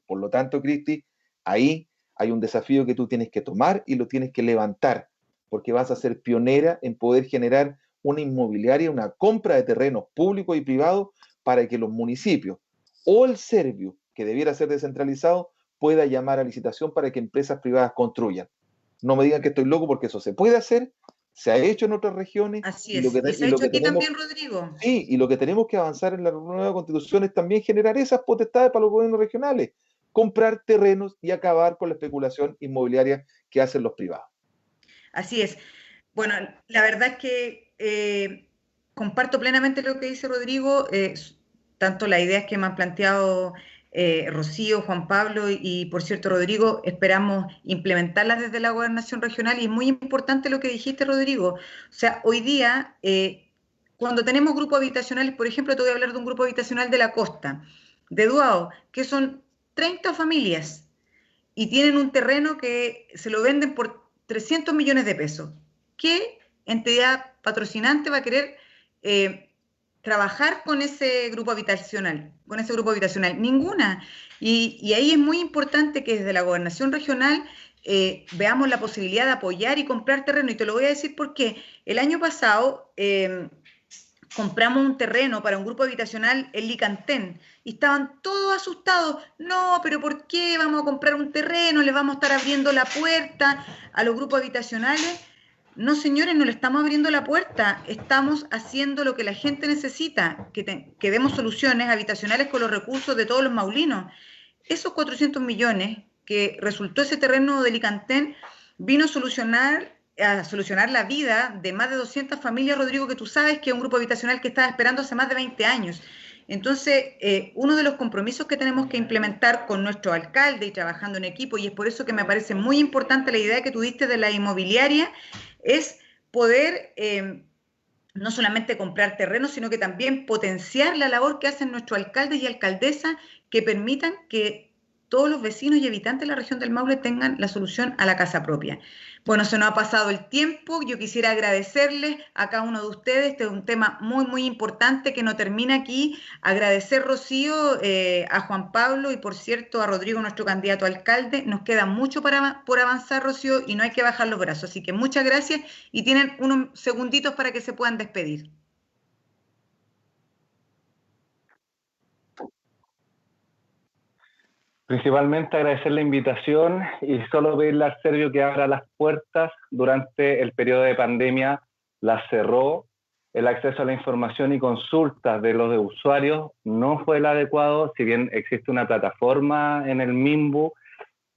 Speaker 2: Por lo tanto, Cristi, ahí hay un desafío que tú tienes que tomar y lo tienes que levantar, porque vas a ser pionera en poder generar una inmobiliaria, una compra de terrenos públicos y privados para que los municipios o el Servio, que debiera ser descentralizado, pueda llamar a licitación para que empresas privadas construyan. No me digan que estoy loco porque eso se puede hacer, se ha hecho en otras regiones.
Speaker 1: Así es. Y se ha hecho aquí también, Rodrigo.
Speaker 2: Sí, y lo que tenemos que avanzar en la nueva constitución es también generar esas potestades para los gobiernos regionales, comprar terrenos y acabar con la especulación inmobiliaria que hacen los privados.
Speaker 1: Así es. Bueno, la verdad es que comparto plenamente lo que dice Rodrigo, tanto las ideas que me han planteado Rocío, Juan Pablo y, por cierto, Rodrigo, esperamos implementarlas desde la gobernación regional y es muy importante lo que dijiste, Rodrigo. O sea, hoy día, cuando tenemos grupos habitacionales, por ejemplo, te voy a hablar de un grupo habitacional de la costa, de Duao, que son 30 familias y tienen un terreno que se lo venden por 300 millones de pesos. ¿Qué entidad patrocinante va a querer trabajar con ese grupo habitacional? Con ese grupo habitacional, ninguna. Y ahí es muy importante que desde la gobernación regional veamos la posibilidad de apoyar y comprar terreno. Y te lo voy a decir porque el año pasado compramos un terreno para un grupo habitacional en Licantén y estaban todos asustados. No, pero ¿por qué vamos a comprar un terreno? ¿Le vamos a estar abriendo la puerta a los grupos habitacionales? No, señores, no le estamos abriendo la puerta. Estamos haciendo lo que la gente necesita, que demos soluciones habitacionales con los recursos de todos los maulinos. Esos 400 millones que resultó ese terreno de Licantén vino a solucionar la vida de más de 200 familias, Rodrigo, que tú sabes que es un grupo habitacional que estaba esperando hace más de 20 años. Entonces, uno de los compromisos que tenemos que implementar con nuestro alcalde y trabajando en equipo, y es por eso que me parece muy importante la idea que tú diste de la inmobiliaria, es poder no solamente comprar terrenos, sino que también potenciar la labor que hacen nuestros alcaldes y alcaldesas que permitan que todos los vecinos y habitantes de la región del Maule tengan la solución a la casa propia. Bueno, se nos ha pasado el tiempo. Yo quisiera agradecerles a cada uno de ustedes. Este es un tema muy, muy importante que no termina aquí. Agradecer, Rocío, a Juan Pablo y, por cierto, a Rodrigo, nuestro candidato a alcalde. Nos queda mucho por avanzar, Rocío, y no hay que bajar los brazos. Así que muchas gracias y tienen unos segunditos para que se puedan despedir.
Speaker 4: Principalmente agradecer la invitación y solo pedirle al Servio que abra las puertas. Durante el periodo de pandemia las cerró. El acceso a la información y consultas de los usuarios no fue el adecuado. Si bien existe una plataforma en el MIMBU,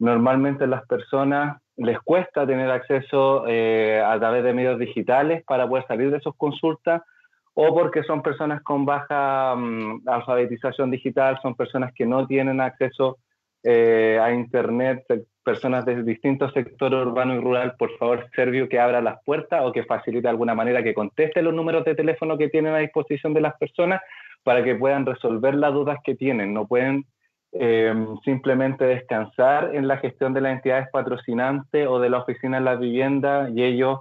Speaker 4: normalmente a las personas les cuesta tener acceso a través de medios digitales para poder salir de sus consultas, o porque son personas con baja alfabetización digital, son personas que no tienen acceso a internet, personas de distintos sectores urbano y rural. Por favor, Servio, que abra las puertas o que facilite de alguna manera que conteste los números de teléfono que tienen a disposición de las personas para que puedan resolver las dudas que tienen. No pueden simplemente descansar en la gestión de las entidades patrocinantes o de la oficina de la vivienda y ellos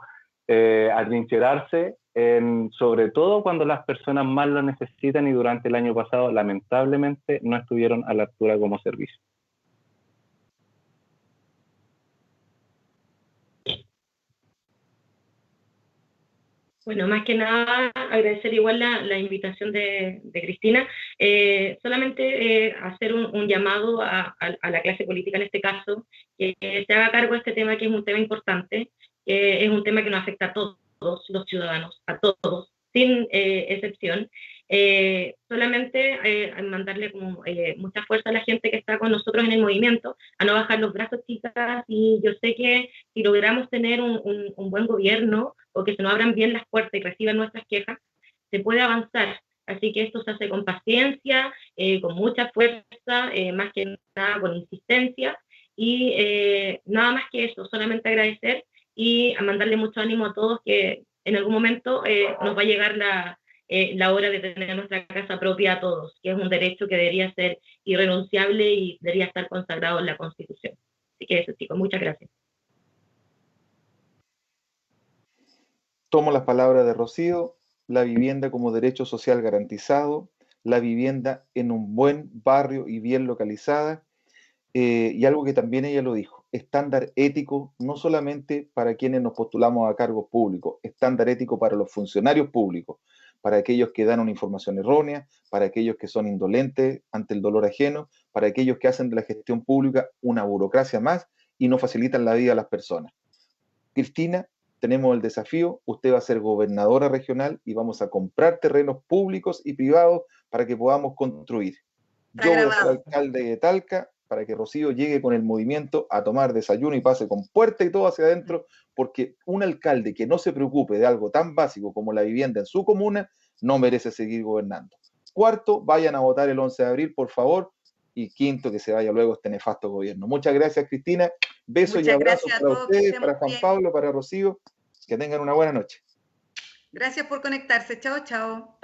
Speaker 4: atrincherarse, sobre todo cuando las personas más lo necesitan, y durante el año pasado lamentablemente no estuvieron a la altura como servicio.
Speaker 3: Bueno, más que nada agradecer igual la invitación de Cristina. Solamente hacer un llamado a la clase política en este caso, que se haga cargo de este tema, que es un tema importante, que es un tema que nos afecta a todos los ciudadanos, a todos, sin excepción. Solamente mandarle como, mucha fuerza a la gente que está con nosotros en el movimiento, a no bajar los brazos, chicas, y yo sé que si logramos tener un buen gobierno, o que se nos abran bien las puertas y reciban nuestras quejas, se puede avanzar. Así que esto se hace con paciencia, con mucha fuerza, más que nada con insistencia, y nada más que eso, solamente agradecer y a mandarle mucho ánimo a todos, que en algún momento nos va a llegar la hora de tener nuestra casa propia a todos, que es un derecho que debería ser irrenunciable y debería estar consagrado en la Constitución. Así que eso, chicos, muchas gracias.
Speaker 2: Tomo las palabras de Rocío, la vivienda como derecho social garantizado, la vivienda en un buen barrio y bien localizada, y algo que también ella lo dijo, estándar ético no solamente para quienes nos postulamos a cargos públicos, estándar ético para los funcionarios públicos, para aquellos que dan una información errónea, para aquellos que son indolentes ante el dolor ajeno, para aquellos que hacen de la gestión pública una burocracia más y no facilitan la vida a las personas. Cristina, tenemos el desafío, usted va a ser gobernadora regional y vamos a comprar terrenos públicos y privados para que podamos construir. Yo voy a ser alcalde de Talca para que Rocío llegue con el movimiento a tomar desayuno y pase con puerta y todo hacia adentro, porque un alcalde que no se preocupe de algo tan básico como la vivienda en su comuna no merece seguir gobernando. Cuarto, vayan a votar el 11 de abril, por favor. Y quinto, que se vaya luego este nefasto gobierno. Muchas gracias, Cristina. Besos y abrazos para ustedes, para Juan Pablo, para Rocío. Que tengan una buena noche.
Speaker 1: Gracias por conectarse. Chao, chao.